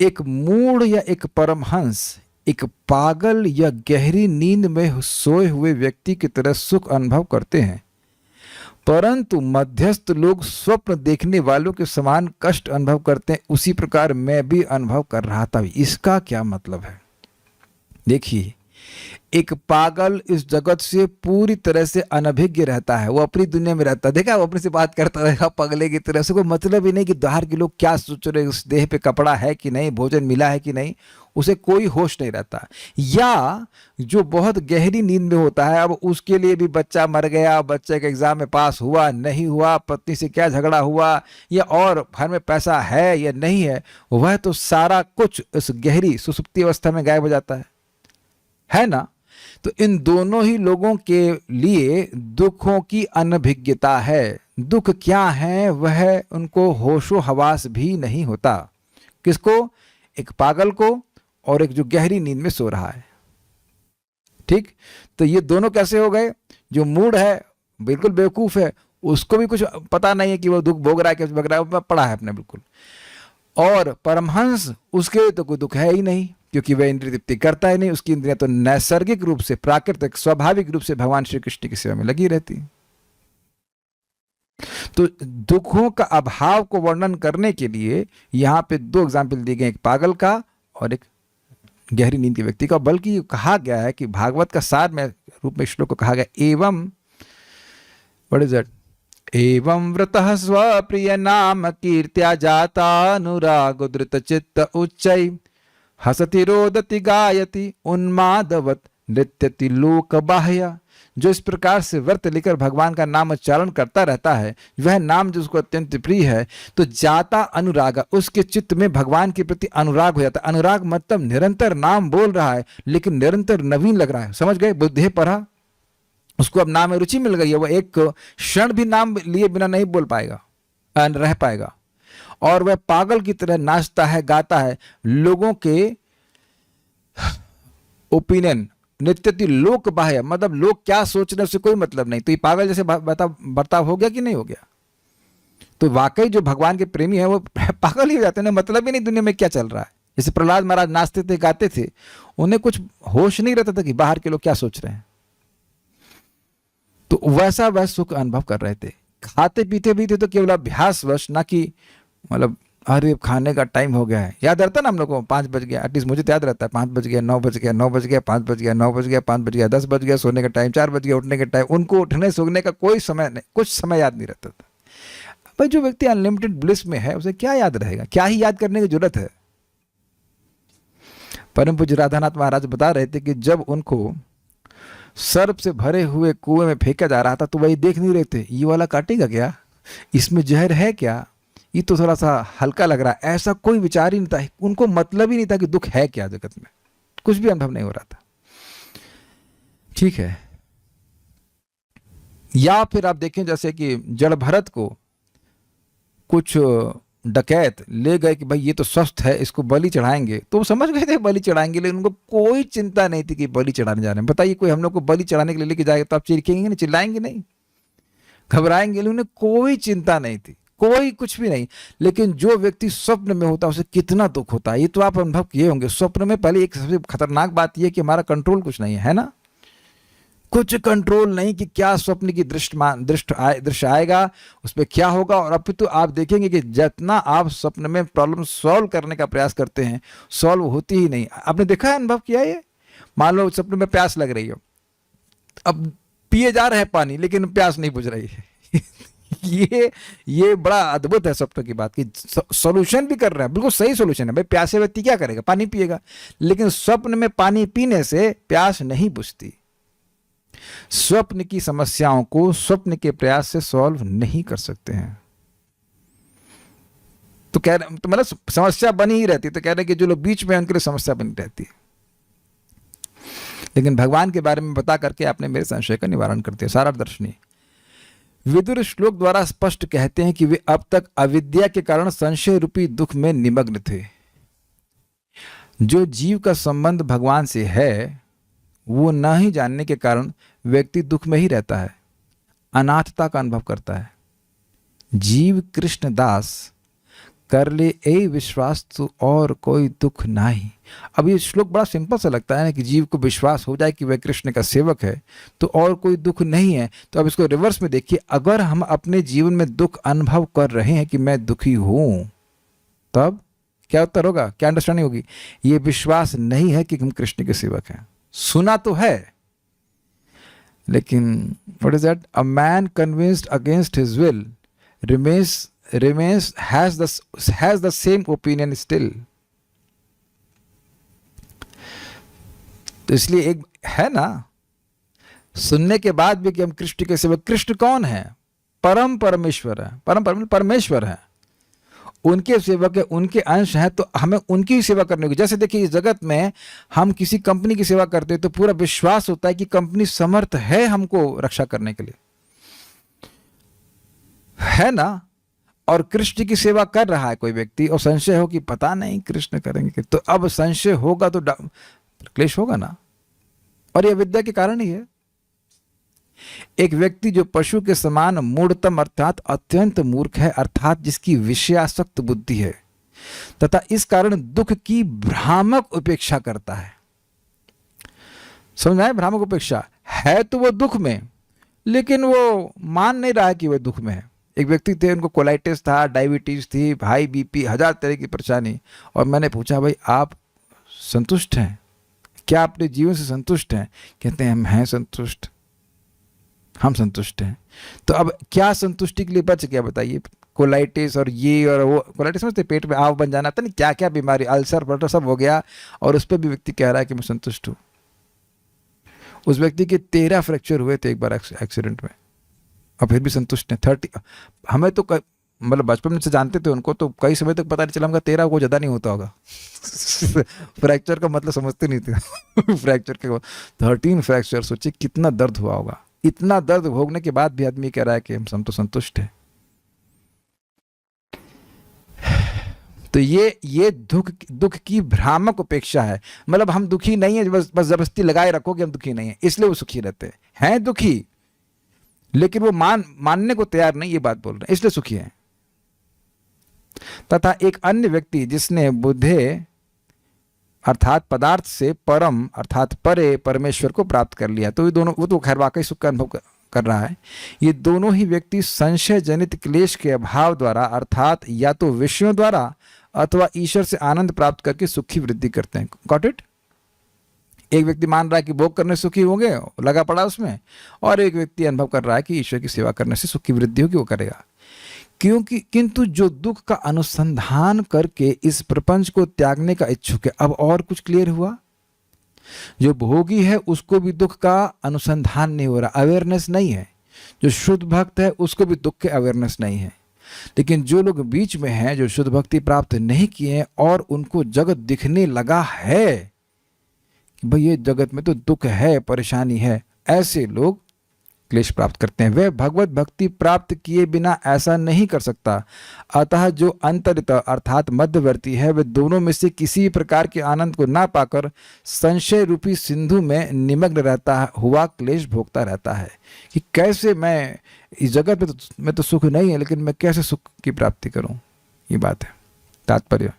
एक मूढ़ या एक परमहंस एक पागल या गहरी नींद में सोए हुए व्यक्ति की तरह सुख अनुभव करते हैं, परंतु मध्यस्थ लोग स्वप्न देखने वालों के समान कष्ट अनुभव करते हैं। उसी प्रकार मैं भी अनुभव कर रहा था। इसका क्या मतलब है? देखिए, एक पागल इस जगत से पूरी तरह से अनभिज्ञ रहता है, वो अपनी दुनिया में रहता है। देखा, वो अपने से बात करता रहेगा पगले की तरह से, कोई मतलब ही नहीं कि बाहर के लोग क्या सोच रहे, उस देह पे कपड़ा है कि नहीं, भोजन मिला है कि नहीं, उसे कोई होश नहीं रहता। या जो बहुत गहरी नींद में होता है, अब उसके लिए भी बच्चा मर गया, बच्चे के एग्जाम में पास हुआ नहीं हुआ, पत्नी से क्या झगड़ा हुआ, या और घर में पैसा है या नहीं है, वह तो सारा कुछ इस गहरी सुसुप्ति अवस्था में गायब हो जाता है ना। तो इन दोनों ही लोगों के लिए दुखों की अनभिज्ञता है। दुख क्या है, वह उनको होशो हवास भी नहीं होता। किसको? एक पागल को, और एक जो गहरी नींद में सो रहा है। ठीक, तो ये दोनों कैसे हो गए? जो मूड है, बिल्कुल बेवकूफ है, उसको भी कुछ पता नहीं है कि वो दुख भोग रहा है, कैसे भोग रहा है, वो पड़ा है अपने बिल्कुल। और परमहंस, उसके तो कोई दुख है ही नहीं, क्योंकि वह इंद्रिय तृप्ति करता ही नहीं, उसकी इंद्रियां तो नैसर्गिक रूप से, प्राकृतिक स्वाभाविक रूप से भगवान श्री कृष्ण की सेवा में लगी रहती। तो दुखों का अभाव को वर्णन करने के लिए यहां पे दो एग्जाम्पल दिए गए, एक पागल का और एक गहरी नींद के व्यक्ति का। बल्कि कहा गया है कि भागवत का सार में रूप में श्लोक को कहा गया, एवं व्हाट इज दैट, एवं व्रतः स्वप्रिय नाम कीर्त्या जाता अनुराग धृत चित्त उच्चै हसति रोदति गायति उन्मादवत नृत्यति लोक बाह्य। जो इस प्रकार से व्रत लेकर भगवान का नाम उच्चारण करता रहता है, वह नाम जिसको अत्यंत प्रिय है, तो जाता अनुराग, उसके चित्त में भगवान के प्रति अनुराग हो जाता है। अनुराग मतलब निरंतर नाम बोल रहा है, लेकिन निरंतर नवीन लग रहा है। समझ गए? बुद्धि पढ़ा, उसको अब नाम में रुचि मिल गई है, वह एक क्षण भी नाम लिए बिना नहीं बोल पाएगा, रह पाएगा। और वह पागल की तरह नाचता है, गाता है, लोगों के ओपिनियन, नित्यति लोक बाह्य, मतलब लोग क्या सोच रहे हैं उससे कोई मतलब नहीं। तो ये पागल जैसे बर्ताव हो गया कि नहीं हो गया? तो वाकई जो भगवान के प्रेमी है वो पागल ही हो जाते हैं, उन्हें मतलब ही नहीं दुनिया में क्या चल रहा है। जैसे प्रहलाद महाराज नाचते थे, गाते थे, उन्हें कुछ होश नहीं रहता था कि बाहर के लोग क्या सोच रहे हैं। तो वैसा वह सुख अनुभव कर रहे थे। खाते पीते भी थे तो केवल अभ्यासवश, ना कि मतलब अरे खाने का टाइम हो गया है। याद रहता ना हम लोग को 5 बज गया, एटलीस्ट मुझे तो याद रहता है 5 बज गया, 9 बज गया, 9 बज गया, 5 बज गया, 9 बज गया, 5 बज गया, 10 बज गया, सोने का टाइम 4 बज गया, उठने का टाइम। उनको उठने सोने का कोई समय नहीं, कुछ समय याद नहीं रहता था। भाई जो व्यक्ति अनलिमिटेड ब्लिस में है उसे क्या याद रहेगा, क्या ही याद करने की जरूरत है। परम पूज्य राधानाथ महाराज बता रहे थे कि जब उनको सर्प से भरे हुए कुएं में फेंका जा रहा था तो वही देख नहीं रहे थे, ये वाला काटेगा क्या, इसमें जहर है क्या, ये तो थोड़ा सा हल्का लग रहा है। ऐसा कोई विचार ही नहीं था, उनको मतलब ही नहीं था कि दुख है क्या जगत में, कुछ भी अनुभव नहीं हो रहा था। ठीक है। या फिर आप देखें जैसे कि जड़ भरत को कुछ डकैत ले गए कि भाई ये तो स्वस्थ है, इसको बलि चढ़ाएंगे, तो वो समझ गए थे बलि चढ़ाएंगे, लेकिन उनको कोई चिंता नहीं थी कि बलि चढ़ाने जा रहे हैं। बताइए कोई हम लोग को बलि चढ़ाने के लिए लेके जाएगा तो आप चीखेंगे नहीं, चिल्लाएंगे नहीं, घबराएंगे, उन्हें कोई चिंता नहीं थी, कोई कुछ भी नहीं। लेकिन जो व्यक्ति स्वप्न में होता है उसे कितना दुख होता है, ये तो आप अनुभव किए होंगे। स्वप्न में पहले एक सबसे खतरनाक बात यह कि हमारा कंट्रोल कुछ नहीं है ना, कुछ कंट्रोल नहीं कि क्या स्वप्न की दृश्य आएगा, उस पर क्या होगा। और अब तो आप देखेंगे कि जितना आप स्वप्न में प्रॉब्लम सॉल्व करने का प्रयास करते हैं, सॉल्व होती ही नहीं। आपने देखा है, अनुभव किया है ये? मान लो स्वप्न में प्यास लग रही हो, अब पिए जा रहे हैं पानी लेकिन प्यास नहीं बुझ रही है। ये बड़ा अद्भुत है स्वप्न की बात, कि सॉल्यूशन भी कर रहे हैं, बिल्कुल सही सॉल्यूशन है। भाई प्यासे व्यक्ति क्या करेगा, पानी पिएगा, लेकिन स्वप्न में पानी पीने से प्यास नहीं बुझती। स्वप्न की समस्याओं को स्वप्न के प्रयास से सॉल्व नहीं कर सकते हैं। तो कह रहे, तो मतलब समस्या बनी ही रहती है। तो कह रहे हैं कि जो लोग बीच में उनके लिए समस्या बनी रहती है। लेकिन भगवान के बारे में बता करके आपने मेरे संशय का निवारण कर दिया। सारादर्शनी विदुर श्लोक द्वारा स्पष्ट कहते हैं कि वे अब तक अविद्या के कारण संशय रूपी दुख में निमग्न थे। जो जीव का संबंध भगवान से है वो न ही जानने के कारण व्यक्ति दुख में ही रहता है, अनाथता का अनुभव करता है। जीव कृष्ण दास कर ले ए विश्वास तो और कोई दुख नहीं। अब ये श्लोक बड़ा सिंपल सा लगता है ना, कि जीव को विश्वास हो जाए कि वह कृष्ण का सेवक है तो और कोई दुख नहीं है। तो अब इसको रिवर्स में देखिए, अगर हम अपने जीवन में दुख अनुभव कर रहे हैं कि मैं दुखी हूं, तब क्या उत्तर होगा, क्या अंडरस्टैंडिंग होगी? ये विश्वास नहीं है कि हम कृष्ण के सेवक हैं। सुना तो है, लेकिन what is that, a man convinced against his will has the same opinion still। तो इसलिए एक है ना, सुनने के बाद भी कि हम कृष्ण के सेवक। कृष्ण कौन है? परमेश्वर है, परमेश्वर है, उनके सेवक है, उनके अंश हैं, तो हमें उनकी ही सेवा करनी होगी। जैसे देखिए इस जगत में हम किसी कंपनी की सेवा करते हैं तो पूरा विश्वास होता है कि कंपनी समर्थ है हमको रक्षा करने के लिए, है ना। और कृष्ण की सेवा कर रहा है कोई व्यक्ति और संशय हो कि पता नहीं कृष्ण करेंगे, तो अब संशय होगा तो क्लेश होगा ना। और यह विद्या के कारण ही है। एक व्यक्ति जो पशु के समान मूढ़तम अर्थात अत्यंत मूर्ख है, अर्थात जिसकी विषयासक्त बुद्धि है तथा इस कारण दुख की भ्रामक उपेक्षा करता है। समझ में आए? भ्रामक उपेक्षा है तो वो दुख में, लेकिन वो मान नहीं रहा है कि वह दुख में है। एक व्यक्ति थे, उनको कोलाइटिस था, डायबिटीज थी, हाई बीपी, 1000 तरह की परेशानी। और मैंने पूछा भाई आप संतुष्ट हैं क्या, अपने जीवन से संतुष्ट हैं? कहते हैं हम हैं संतुष्ट, हम संतुष्ट हैं। तो अब क्या संतुष्टि के लिए बच गया बताइए? कोलाइटिस और ये और वो, कोलाइटिस समझते पेट में आव बन जाना था, नहीं क्या क्या बीमारी, अल्सर बल्सर सब हो गया, और उस पर भी व्यक्ति कह रहा है कि मैं संतुष्ट हूँ। उस व्यक्ति के 13 फ्रैक्चर हुए थे एक बार एक्सीडेंट में, और फिर भी संतुष्ट हैं। 30 हमें तो मतलब बचपन से जानते थे उनको, तो कई समय तक पता नहीं चला, हमका 13 को ज़्यादा नहीं होता होगा। फ्रैक्चर का मतलब समझते नहीं थे। फ्रैक्चर के 13 फ्रैक्चर, सोचिए कितना दर्द हुआ होगा। इतना दर्द भोगने के बाद भी आदमी कह रहा है कि हम तो संतुष्ट हैं। तो ये दुख की भ्रामक उपेक्षा है। मतलब हम दुखी नहीं है, बस जबरदस्ती लगाए रखो कि हम दुखी नहीं है, इसलिए वो सुखी रहते हैं दुखी, लेकिन वो मानने को तैयार नहीं, ये बात बोल रहे हैं, इसलिए सुखी है। तथा एक अन्य व्यक्ति जिसने बुद्धे अर्थात पदार्थ से परम अर्थात परे परमेश्वर को प्राप्त कर लिया। तो ये दोनों, वो तो खैर वाकई सुख का अनुभव कर रहा है। ये दोनों ही व्यक्ति संशय जनित क्लेश के अभाव द्वारा अर्थात या तो विषयों द्वारा अथवा ईश्वर से आनंद प्राप्त करके सुख की वृद्धि करते हैं। Got it? एक व्यक्ति मान रहा है कि भोग करने सुखी होंगे, लगा पड़ा उसमें, और एक व्यक्ति अनुभव कर रहा है कि ईश्वर की सेवा करने से सुख की वृद्धि होगी, वो करेगा। क्योंकि किंतु जो दुख का अनुसंधान करके इस प्रपंच को त्यागने का इच्छुक है, अब और कुछ क्लियर हुआ, जो भोगी है उसको भी दुख का अनुसंधान नहीं हो रहा, अवेयरनेस नहीं है। जो शुद्ध भक्त है उसको भी दुख के अवेयरनेस नहीं है। लेकिन जो लोग बीच में हैं, जो शुद्ध भक्ति प्राप्त नहीं किए हैं और उनको जगत दिखने लगा है कि भाई ये जगत में तो दुख है, परेशानी है, ऐसे लोग क्लेश प्राप्त करते हैं। वह भगवत भक्ति प्राप्त किए बिना ऐसा नहीं कर सकता। अतः जो अंतरित अर्थात मध्यवर्ती है, वह दोनों में से किसी भी प्रकार के आनंद को ना पाकर संशय रूपी सिंधु में निमग्न रहता हुआ क्लेश भोगता रहता है कि कैसे मैं इस जगत में तो सुख नहीं है, लेकिन मैं कैसे सुख की प्राप्ति करूं। ये बात है। तात्पर्य,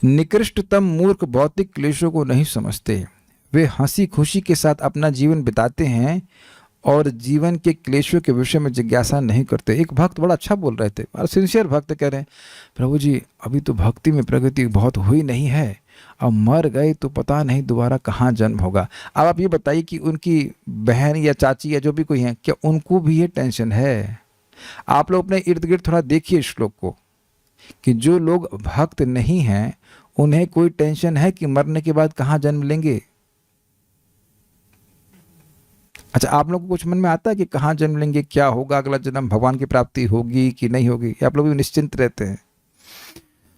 निकृष्टतम मूर्ख भौतिक क्लेशों को नहीं समझते। वे हंसी खुशी के साथ अपना जीवन बिताते हैं और जीवन के क्लेशों के विषय में जिज्ञासा नहीं करते। एक भक्त बड़ा अच्छा बोल रहे थे, और सिंसियर भक्त कह रहे हैं, प्रभु जी अभी तो भक्ति में प्रगति बहुत हुई नहीं है, अब मर गए तो पता नहीं दोबारा कहाँ जन्म होगा। अब आप ये बताइए कि उनकी बहन या चाची या जो भी कोई है, क्या उनको भी ये टेंशन है? आप लोग अपने इर्द गिर्द थोड़ा देखिए श्लोक को, कि जो लोग भक्त नहीं हैं उन्हें कोई टेंशन है कि मरने के बाद कहाँ जन्म लेंगे? अच्छा, आप लोग को कुछ मन में आता है कि कहाँ जन्म लेंगे, क्या होगा अगला जन्म, भगवान की प्राप्ति होगी कि नहीं होगी? आप लोग भी निश्चिंत रहते हैं?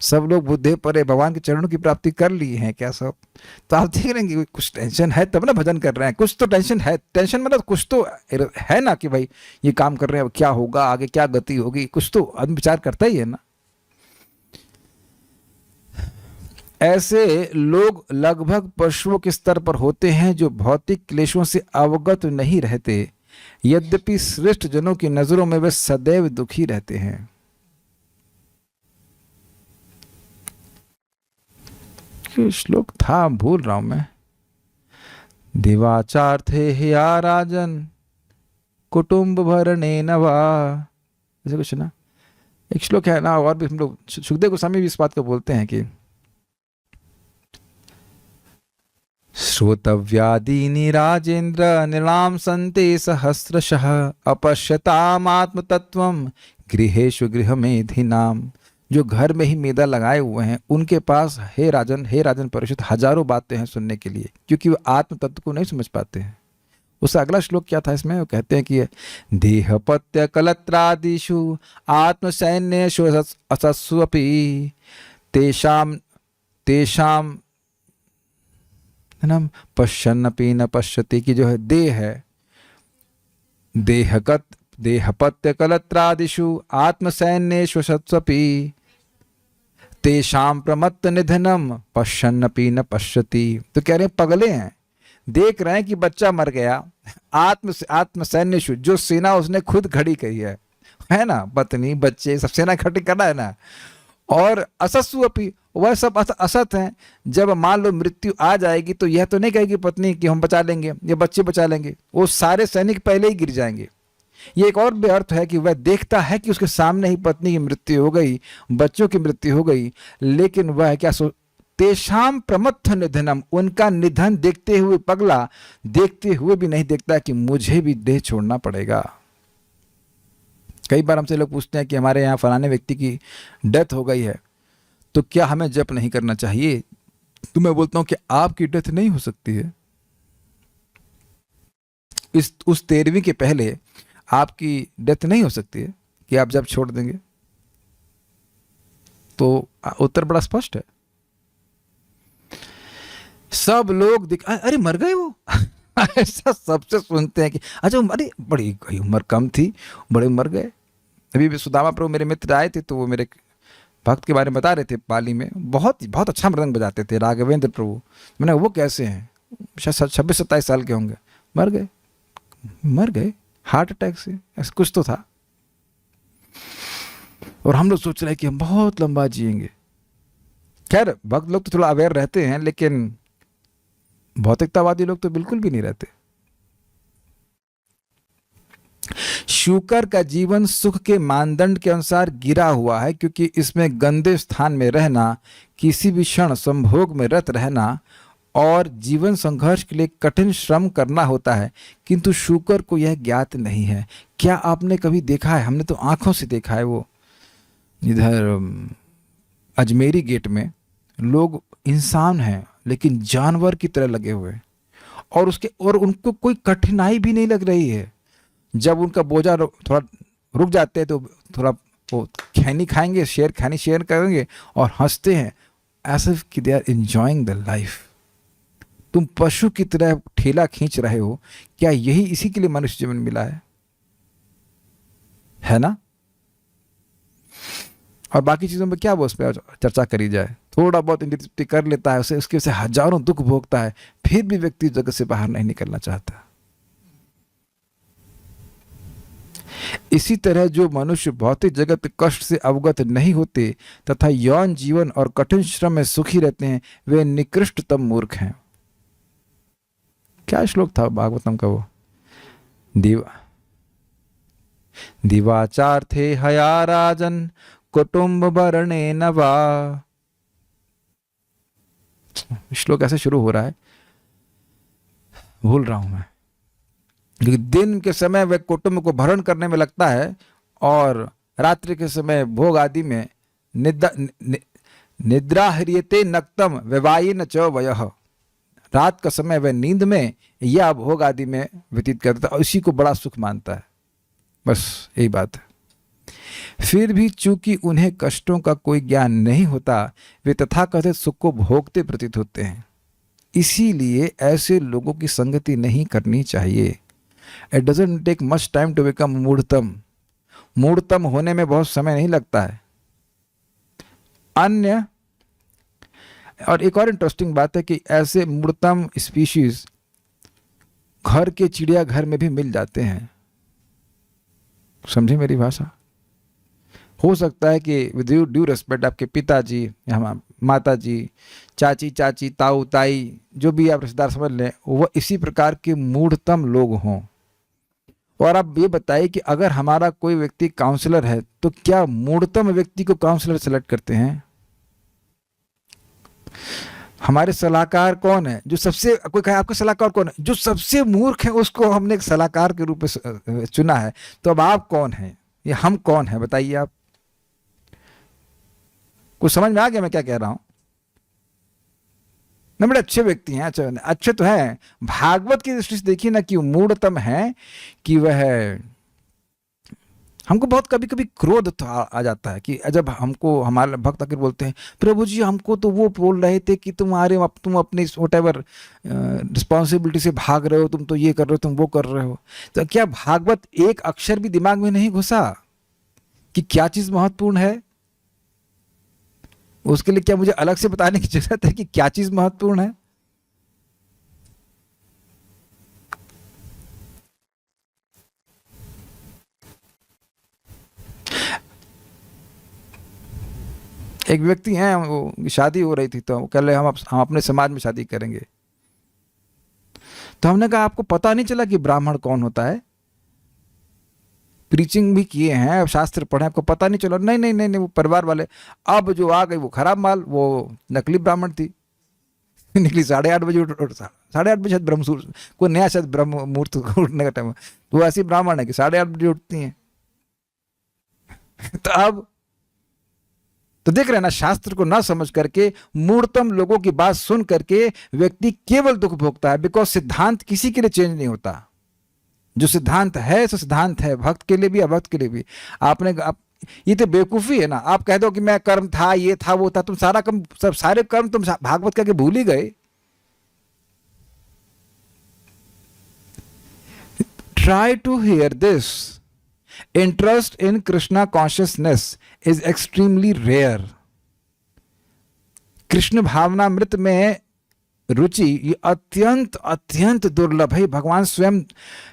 सब लोग बुद्धे परे भगवान के चरणों की प्राप्ति कर ली हैं क्या सब? तो आप देख रहे हैं कि कुछ टेंशन है तब ना भजन कर रहे हैं, कुछ तो टेंशन है। टेंशन मतलब कुछ तो है ना, कि भाई ये काम कर रहे हैं, क्या होगा आगे, क्या गति होगी, कुछ तो आदमी विचार करता ही है ना। ऐसे लोग लगभग पशुओं के स्तर पर होते हैं जो भौतिक क्लेशों से अवगत नहीं रहते, यद्यपि श्रेष्ठ जनों की नजरों में वे सदैव दुखी रहते हैं। श्लोक था, भूल रहा हूं मैं। दिवाचार थे या राजन कुटुंब भरने नवा, ऐसे कुछ ना एक श्लोक है ना। और भी हम लोग सुखदेव गोस्वामी भी इस बात को बोलते हैं कि श्रोतव्यादीनि राजेन्द्र निलाम संते सहस्रशः अपश्यतामात्मतत्वं गृहेषु गृहमेधिनाम। जो घर में ही मेदा लगाए हुए हैं उनके पास हे राजन परीक्षित हजारों बातें हैं सुनने के लिए, क्योंकि वो आत्म तत्व को नहीं समझ पाते हैं। उसका अगला श्लोक क्या था इसमें? वो कहते हैं कि देहपत्य कलत्रादिषु आत्मसैन्येषु असस्वपि तेषाम पश्यन्नपि न पश्यति, की जो है देह है, देहपत्य कलत्रादिषु आत्मसैन्येषु सत्स्वपि तेषाम प्रमत्त निधनम पश्यन्नपि न पश्यति। तो कह रहे हैं पगले हैं, देख रहे हैं कि बच्चा मर गया, आत्मसैन्येषु जो सेना उसने खुद खड़ी करी है ना, पत्नी बच्चे सब सेना खड़ी करना है ना, और असस्वपि वह सब असत हैं। जब मान लो मृत्यु आ जाएगी तो यह तो नहीं कहेगी पत्नी कि हम बचा लेंगे या बच्चे बचा लेंगे, वो सारे सैनिक पहले ही गिर जाएंगे। ये एक और भी अर्थ है कि वह देखता है कि उसके सामने ही पत्नी की मृत्यु हो गई, बच्चों की मृत्यु हो गई, लेकिन वह क्या तेषाम प्रमत्थ निधनम, उनका निधन देखते हुए पगला, देखते हुए भी नहीं देखता कि मुझे भी देह छोड़ना पड़ेगा। कई बार हमसे लोग पूछते हैं कि हमारे यहाँ फलाने व्यक्ति की डेथ हो गई है तो क्या हमें जप नहीं करना चाहिए? तो मैं बोलता हूं कि आपकी डेथ नहीं हो सकती है, उस 13वीं के पहले आपकी डेथ नहीं हो सकती है कि आप जब छोड़ देंगे। तो उत्तर बड़ा स्पष्ट है। सब लोग अरे मर गए वो ऐसा सबसे सुनते हैं कि अच्छा अरे बड़ी उम्र कम थी, बड़े मर गए। अभी भी सुदामा प्रभु मेरे मित्र आए थे तो वो मेरे भक्त के बारे में बता रहे थे, पाली में बहुत अच्छा मृदंग बजाते थे, राघवेंद्र प्रभु। मैंने वो कैसे हैं? शायद 26-27 साल के होंगे, मर गए हार्ट अटैक से, ऐसा कुछ तो था। और हम लोग सोच रहे हैं कि हम बहुत लंबा जिएंगे। खैर भक्त लोग तो थोड़ा अवेयर रहते हैं, लेकिन भौतिकतावादी लोग तो बिल्कुल भी नहीं रहते। शुकर का जीवन सुख के मानदंड के अनुसार गिरा हुआ है, क्योंकि इसमें गंदे स्थान में रहना, किसी भी क्षण संभोग में रत रहना और जीवन संघर्ष के लिए कठिन श्रम करना होता है। किंतु शुकर को यह ज्ञात नहीं है। क्या आपने कभी देखा है? हमने तो आंखों से देखा है, वो इधर अजमेरी गेट में लोग इंसान हैं लेकिन जानवर की तरह लगे हुए, और उनको कोई कठिनाई भी नहीं लग रही है। जब उनका बोझा थोड़ा रुक जाते हैं तो थोड़ा वो खैनी खाएंगे, खैनी शेयर करेंगे और हंसते हैं, ऐसा कि they are enjoying the life. तुम पशु की तरह ठेला खींच रहे हो। क्या यही इसी के लिए मनुष्य जीवन मिला है ना? और बाकी चीज़ों में क्या वो उस पर चर्चा करी जाए। थोड़ा बहुत इंद्रिय तृप्ति कर लेता है, उसके से हजारों दुख भोगता है, फिर भी व्यक्ति जगत से बाहर नहीं निकलना चाहता। इसी तरह जो मनुष्य भौतिक जगत कष्ट से अवगत नहीं होते तथा यौन जीवन और कठिन श्रम में सुखी रहते हैं, वे निकृष्टतम मूर्ख हैं। क्या श्लोक था भागवतम का? वो दिवाचार थे हया राजन कुटुंब भरणे नवा। श्लोक ऐसे शुरू हो रहा है, भूल रहा हूं मैं। दिन के समय वह कुटुंब को भरण करने में लगता है और रात्रि के समय भोग आदि में निद्रा हरियते नक्तम विवायेन च वयः। रात का समय वह नींद में या भोग आदि में व्यतीत करता है और इसी को बड़ा सुख मानता है। बस यही बात है। फिर भी चूंकि उन्हें कष्टों का कोई ज्ञान नहीं होता, वे तथाकथित सुख को भोगते प्रतीत होते हैं। इसीलिए ऐसे लोगों की संगति नहीं करनी चाहिए। It doesn't take much time to become मूढ़तम। मूढ़तम होने में बहुत समय नहीं लगता है। और एक और इंटरेस्टिंग बात है कि ऐसे मूढ़तम स्पीशीज घर के चिड़ियाघर में भी मिल जाते हैं। समझे मेरी भाषा? हो सकता है कि विद ड्यू रेस्पेक्ट आपके पिताजी या माताजी, चाची चाची, ताऊ ताई, जो भी आप रिश्तेदार समझ लें, वो इसी प्रकार के मूढ़तम लोग हों। और आप ये बताइए कि अगर हमारा कोई व्यक्ति काउंसलर है तो क्या मूढ़तम व्यक्ति को काउंसलर सेलेक्ट करते हैं? हमारे सलाहकार कौन है? जो सबसे, कोई कहे आपका सलाहकार कौन है? जो सबसे मूर्ख है उसको हमने एक सलाहकार के रूप में चुना है। तो अब आप कौन हैं? ये हम कौन है बताइए आप? कुछ समझ में आ गया मैं क्या कह रहा हूं? ना, बड़े अच्छे व्यक्ति हैं, अच्छे तो हैं। भागवत की दृष्टि से देखिए ना कि मूढ़तम है कि वह, हमको बहुत कभी कभी क्रोध आ जाता है कि जब हमको हमारे भक्त आकर बोलते हैं, प्रभु जी हमको तो वो बोल रहे थे कि तुम अपनी व्हाटएवर रिस्पॉन्सिबिलिटी से भाग रहे हो, तुम तो ये कर रहे हो, तुम वो कर रहे हो। तो क्या भागवत एक अक्षर भी दिमाग में नहीं घुसा कि क्या चीज महत्वपूर्ण है? उसके लिए क्या मुझे अलग से बताने की जरूरत है कि क्या चीज महत्वपूर्ण है? एक व्यक्ति हैं, वो शादी हो रही थी तो वो कह रहे हम अपने समाज में शादी करेंगे। तो हमने कहा आपको पता नहीं चला कि ब्राह्मण कौन होता है? प्रीचिंग भी किए हैं, अब शास्त्र पढ़े, आपको पता नहीं चला? नहीं नहीं नहीं नहीं, वो परिवार वाले। अब जो आ गई वो खराब माल, वो नकली ब्राह्मण थी। निकली 8:30 बजे, 8:30 बजे शायद ब्रह्मसूर, कोई नया शायद ब्रह्म मुहूर्त उठने का टाइम। तो ऐसी ब्राह्मण है कि 8:30 बजे उठती हैं। तो अब तो देख रहे हैं ना, शास्त्र को ना समझ करके मूढ़तम लोगों की बात सुन करके व्यक्ति केवल दुख भोगता है। बिकॉज सिद्धांत किसी के लिए चेंज नहीं होता। जो सिद्धांत है सो सिद्धांत है, भक्त के लिए भी अभक्त के लिए भी। ये तो बेवकूफी है ना। आप कह दो कि मैं कर्म था, ये था, वो था, तुम सारे कर्म तुम भागवत करके भूल ही गए। Try to hear this. Interest in Krishna consciousness is extremely rare. Krishna भावनामृत में रुचि ये अत्यंत अत्यंत दुर्लभ है। भगवान स्वयं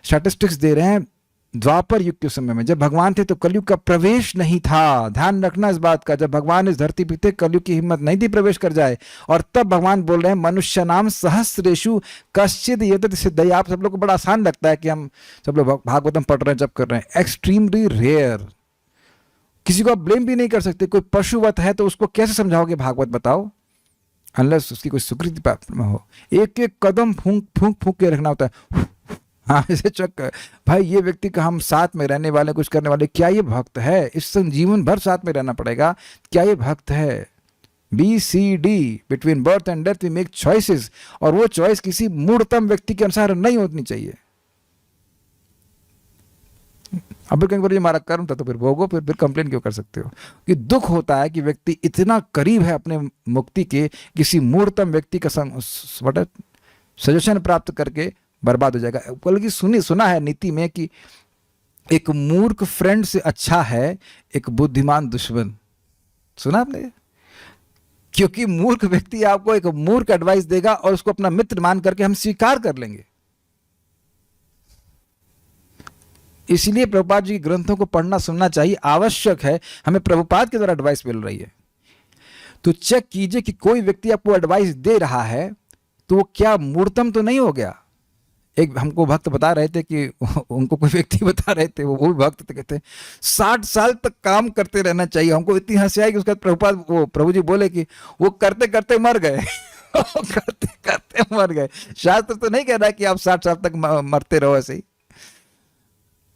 स्टैटिस्टिक्स दे रहे हैं, द्वापर युग के समय में, जब भगवान थे तो कलयुग का प्रवेश नहीं था। ध्यान रखना इस बात का, जब भगवान इस धरती पे थे कलयुग की हिम्मत नहीं थी प्रवेश कर जाए। और तब भगवान बोल रहे हैं मनुष्य नाम सहस्रेशु कश्चिद यतत सिद्धि। आप सब लोग को बड़ा आसान लगता है कि हम सब लोग भागवतम पढ़ रहे हैं, जब कर रहे हैं, एक्सट्रीमली रेयर। किसी को आप ब्लेम भी नहीं कर सकते। कोई पशुवत है तो उसको कैसे समझाओगे भागवत, बताओ, अनलेस उसकी कोई स्वीकृति प्राप्त में हो। एक एक कदम फूंक फूंक फूंक के रखना होता है। हाँ, ऐसे चक भाई, ये व्यक्ति का हम साथ में रहने वाले, कुछ करने वाले, क्या ये भक्त है? इस जीवन भर साथ में रहना पड़ेगा, क्या ये भक्त है? BCD, between birth and death we make choices, और वो चॉइस किसी मूर्तम व्यक्ति के अनुसार नहीं होनी चाहिए। अब कहीं पर ये हमारा कर्म था तो फिर भोगो, फिर कंप्लेन क्यों कर सकते हो? कि दुख होता है कि व्यक्ति इतना करीब है अपने मुक्ति के, किसी मूर्तम व्यक्ति का सजेशन प्राप्त करके बर्बाद हो जाएगा। बल्कि सुना है नीति में कि एक मूर्ख फ्रेंड से अच्छा है एक बुद्धिमान दुश्मन। सुना आपने? क्योंकि मूर्ख व्यक्ति आपको एक मूर्ख एडवाइस देगा और उसको अपना मित्र मान करके हम स्वीकार कर लेंगे। इसलिए प्रभुपाद जी के ग्रंथों को पढ़ना सुनना चाहिए, आवश्यक है। हमें प्रभुपाद के द्वारा एडवाइस मिल रही है, तो चेक कीजिए कि कोई व्यक्ति आपको एडवाइस दे रहा है तो वो क्या मूर्तम तो नहीं हो गया। एक हमको भक्त बता रहे थे कि उनको कोई व्यक्ति बता रहे थे, वो भी भक्त थे, कहते 60 साल तक काम करते रहना चाहिए। हमको इतनी हंसी आई कि उसके बाद प्रभुपाद प्रभु जी बोले कि वो करते करते मर गए। करते करते मर गए। शास्त्र तो नहीं कह रहा है कि आप 60 साल तक मरते रहो ऐसे ही।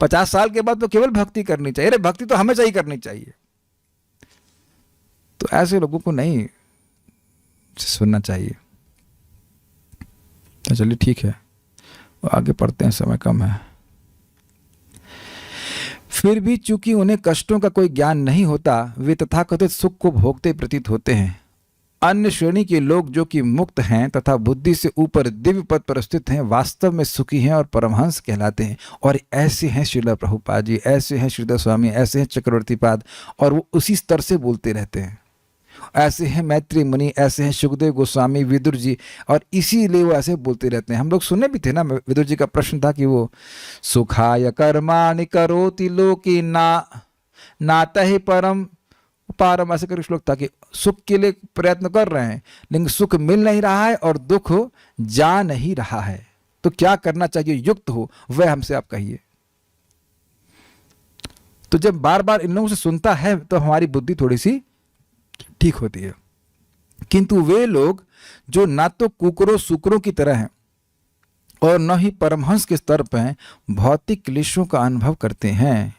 50 साल के बाद तो केवल भक्ति करनी चाहिए। अरे भक्ति तो हमेशा ही करनी चाहिए। तो ऐसे लोगों को नहीं सुनना चाहिए। तो चलिए ठीक है, आगे पढ़ते हैं, समय कम है। फिर भी चूंकि उन्हें कष्टों का कोई ज्ञान नहीं होता, वे तथाकथित सुख को भोगते प्रतीत होते हैं। अन्य श्रेणी के लोग जो कि मुक्त हैं तथा बुद्धि से ऊपर दिव्य पद पर स्थित हैं, वास्तव में सुखी हैं और परमहंस कहलाते हैं। और ऐसे हैं श्रील प्रभुपाद जी, ऐसे हैं श्रीधर स्वामी, ऐसे हैं चक्रवर्ती पाद, और वो उसी स्तर से बोलते रहते हैं। ऐसे हैं मैत्री मुनि, ऐसे हैं सुखदेव गोस्वामी, विदुर जी, और इसीलिए वो ऐसे बोलते रहते हैं। हम लोग सुने भी थे ना, विदुर जी का प्रश्न था कि वो सुखाय कर्माणि करोति लोके नातहि परम पारम, ऐसे कर श्लोक था कि सुख के लिए प्रयत्न कर रहे हैं लेकिन सुख मिल नहीं रहा है और दुख जा नहीं रहा है। तो क्या करना चाहिए युक्त हो, वह हमसे आप कहिए। तो जब बार बार इन लोगों से सुनता है तो हमारी बुद्धि थोड़ी सी ठीक होती है। किंतु वे लोग जो ना तो कुकरों सुकरों की तरह हैं और न ही परमहंस के स्तर पर हैं, भौतिक क्लेशों का अनुभव करते हैं।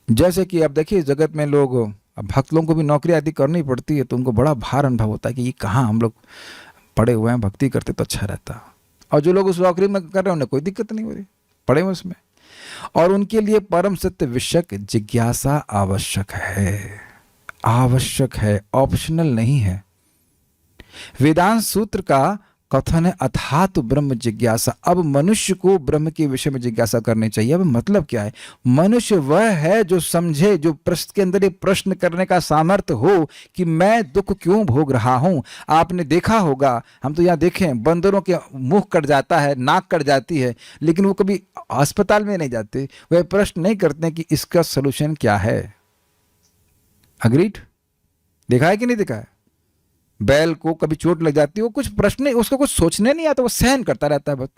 जैसे कि अब देखिए, जगत में लोग, अब भक्त लोगों को भी नौकरी आदि करनी पड़ती है तो उनको बड़ा भार अनुभव होता है कि ये कहाँ हम लोग पढ़े हुए हैं, भक्ति करते तो अच्छा रहता। और जो लोग उस नौकरी में कर रहे हैं उन्हें कोई दिक्कत नहीं हो रही, पढ़े हुए उसमें। और उनके लिए परम सत्य विषयक जिज्ञासा आवश्यक है, आवश्यक है, ऑप्शनल नहीं है। वेदांत सूत्र का कथन है अथात ब्रह्म जिज्ञासा। अब मनुष्य को ब्रह्म के विषय में जिज्ञासा करनी चाहिए। अब मतलब क्या है? मनुष्य वह है जो समझे, जो प्रश्न के अंदर ये प्रश्न करने का सामर्थ्य हो कि मैं दुख क्यों भोग रहा हूं। आपने देखा होगा, हम तो यहाँ देखें, बंदरों के मुंह कट जाता है, नाक कट जाती है, लेकिन वो कभी अस्पताल में नहीं जाते, वह प्रश्न नहीं करते कि इसका सोल्यूशन क्या है। अग्रीड? देखा है कि नहीं देखा है? बैल को कभी चोट लग जाती है, वो कुछ प्रश्न, उसको कुछ सोचने नहीं आता, वो सहन करता रहता है बस।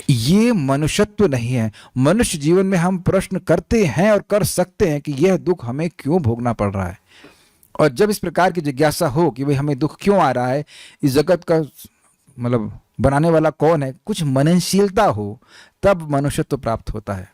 ये मनुष्यत्व नहीं है। मनुष्य जीवन में हम प्रश्न करते हैं और कर सकते हैं कि यह दुख हमें क्यों भोगना पड़ रहा है। और जब इस प्रकार की जिज्ञासा हो कि भाई हमें दुख क्यों आ रहा है, इस जगत का मतलब बनाने वाला कौन है, कुछ मननशीलता हो, तब मनुष्यत्व प्राप्त होता है।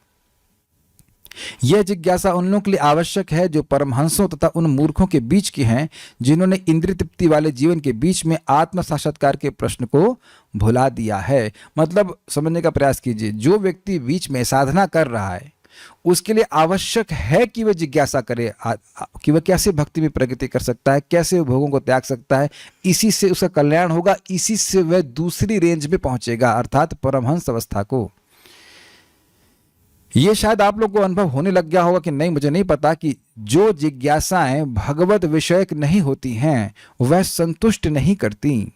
यह जिज्ञासा उन लोगों के लिए आवश्यक है जो परमहंसों तथा उन मूर्खों के बीच के हैं जिन्होंने इंद्रिय तृप्ति वाले जीवन के बीच में आत्म साक्षात्कार के प्रश्न को भुला दिया है। मतलब समझने का प्रयास कीजिए, जो व्यक्ति बीच में साधना कर रहा है उसके लिए आवश्यक है कि वह जिज्ञासा करे कि वह कैसे भक्ति में प्रगति कर सकता है, कैसे भोगों को त्याग सकता है। इसी से उसका कल्याण होगा, इसी से वह दूसरी रेंज में पहुंचेगा, अर्थात परमहंस अवस्था को। ये शायद आप लोग को अनुभव होने लग गया होगा कि नहीं, मुझे नहीं पता, कि जो जिज्ञासाएं भगवत विषयक नहीं होती हैं वह संतुष्ट नहीं करती।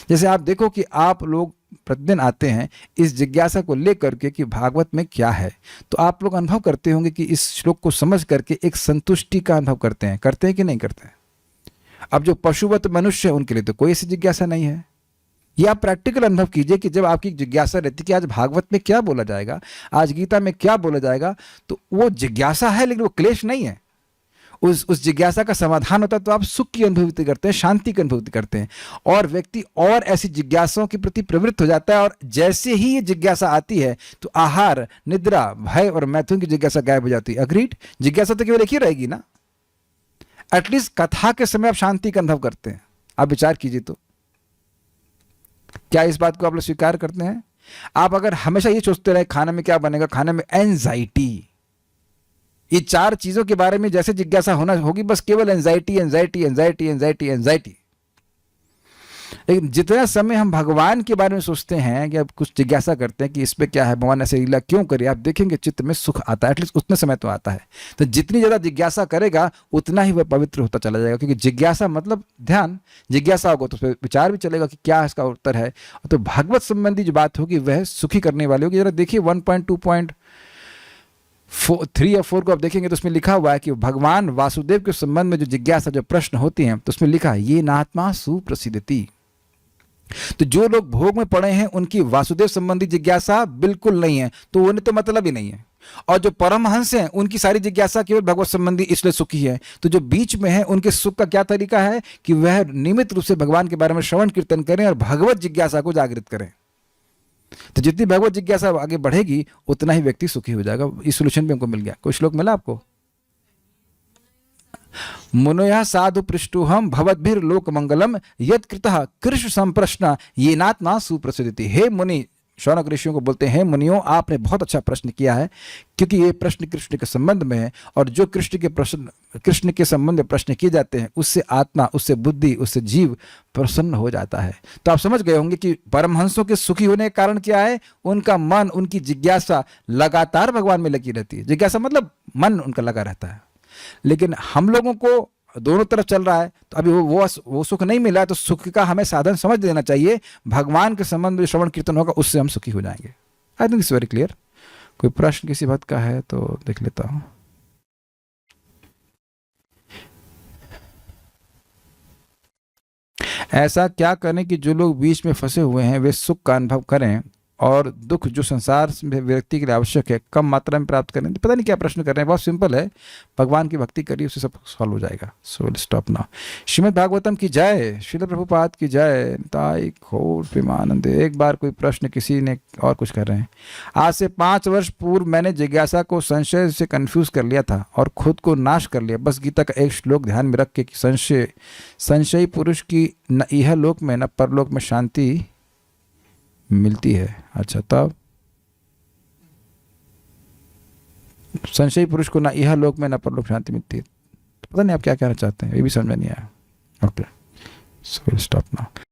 जैसे आप देखो कि आप लोग प्रतिदिन आते हैं इस जिज्ञासा को लेकर के कि भागवत में क्या है, तो आप लोग अनुभव करते होंगे कि इस श्लोक को समझ करके एक संतुष्टि का अनुभव करते हैं कि नहीं करते हैं? अब जो पशुवत मनुष्य है उनके लिए तो कोई ऐसी जिज्ञासा नहीं है। ये आप प्रैक्टिकल अनुभव कीजिए कि जब आपकी जिज्ञासा रहती कि आज भागवत में क्या बोला जाएगा, आज गीता में क्या बोला जाएगा, तो वो जिज्ञासा है लेकिन वो क्लेश नहीं है। उस जिज्ञासा का समाधान होता है तो आप सुख की अनुभूति करते हैं, शांति की अनुभूति करते हैं, और व्यक्ति और ऐसी जिज्ञासाओं के प्रति प्रवृत्त हो जाता है। और जैसे ही ये जिज्ञासा आती है तो आहार, निद्रा, भय और मैथुन की जिज्ञासा गायब हो जाती है। अग्रीड? जिज्ञासा तो केवल एक ही रहेगी ना। एटलीस्ट कथा के समय आप शांति का अनुभव करते हैं। आप विचार कीजिए तो क्या इस बात को आप लोग स्वीकार करते हैं? आप अगर हमेशा ये सोचते रहे खाने में क्या बनेगा, खाने में एंजाइटी, ये चार चीजों के बारे में जैसे जिज्ञासा होना होगी, बस केवल anxiety anxiety anxiety anxiety anxiety. लेकिन जितना समय हम भगवान के बारे में सोचते हैं कि अब कुछ जिज्ञासा करते हैं कि इस पे क्या है, भगवान ऐसे लीला क्यों करे, आप देखेंगे चित्त में सुख आता है। एटलीस्ट उतने समय तो आता है। तो जितनी ज्यादा जिज्ञासा करेगा उतना ही वह पवित्र होता चला जाएगा, क्योंकि जिज्ञासा मतलब ध्यान। जिज्ञासा होगा तो उस पर विचार भी चलेगा कि क्या इसका उत्तर है। तो भागवत संबंधी जो बात होगी वह सुखी करने वाली होगी। जरा देखिए 1.2.3 या 4 को आप देखेंगे तो उसमें लिखा हुआ है कि भगवान वासुदेव के संबंध में जो जिज्ञासा, जो प्रश्न होती हैं, तो उसमें लिखा है ये नात्मा सुप्रसिद्धति। तो जो लोग भोग में पड़े हैं उनकी वासुदेव संबंधी जिज्ञासा बिल्कुल नहीं है, तो उन्हें तो मतलब ही नहीं है। और जो परमहंस हैं उनकी सारी जिज्ञासा केवल भगवत संबंधी, इसलिए सुखी है। तो जो बीच में है उनके सुख का क्या तरीका है कि वह नियमित रूप से भगवान के बारे में श्रवण कीर्तन करें और भगवत जिज्ञासा को जागृत करें। तो जितनी भगवत जिज्ञासा आगे बढ़ेगी उतना ही व्यक्ति सुखी हो जाएगा। इस सोल्यूशन भी हमको मिल गया। कोई श्लोक मिला आपको? मुनयः साधु पृष्टुहम भवद्भिर लोक मंगलम यद कृतः कृष्ण संप्रश्न येनात्मा सुप्रसिद्धि। हे मुनि, शौनक ऋषियों को बोलते हैं, मुनियों आपने बहुत अच्छा प्रश्न किया है, क्योंकि ये प्रश्न कृष्ण के संबंध में है। और जो कृष्ण के संबंध में प्रश्न किए जाते हैं उससे आत्मा, उससे बुद्धि, उससे जीव प्रसन्न हो जाता है। तो आप समझ गए होंगे कि परमहंसों के सुखी होने का कारण क्या है? उनका मन, उनकी जिज्ञासा लगातार भगवान में लगी रहती है। जिज्ञासा मतलब मन उनका लगा रहता है। लेकिन हम लोगों को दोनों तरफ चल रहा है, तो अभी वो सुख नहीं मिला, तो सुख का हमें साधन समझ देना चाहिए। भगवान के संबंध में श्रवण कीर्तन होगा, उससे हम सुखी हो जाएंगे। I think it's very clear. कोई प्रश्न किसी बात का है तो देख लेता हूं। ऐसा क्या करें कि जो लोग बीच में फंसे हुए हैं वे सुख का अनुभव करें और दुख जो संसार में व्यक्ति के लिए आवश्यक है कम मात्रा में प्राप्त करें? पता नहीं क्या प्रश्न कर रहे हैं। बहुत सिंपल है, भगवान की भक्ति करिए, उससे सब सॉल्व हो जाएगा। So will stop now. Shrimad Bhagavatam की जय, श्रील प्रभुपाद की जय, ताई घोर प्रेमानंद। एक बार कोई प्रश्न किसी ने और कुछ कर रहे हैं। आज से 5 वर्ष पूर्व मैंने जिज्ञासा को संशय से कन्फ्यूज कर लिया था और खुद को नाश कर लिया। बस गीता का एक श्लोक ध्यान में रख के कि संशयी पुरुष की न इह लोक में न परलोक में शांति मिलती है। अच्छा, तब संशयी पुरुष को ना यह लोक में ना परलोक शांति मिलती है। तो पता नहीं आप क्या कहना चाहते हैं, ये भी समझ में नहीं आया। Okay, so will stop now.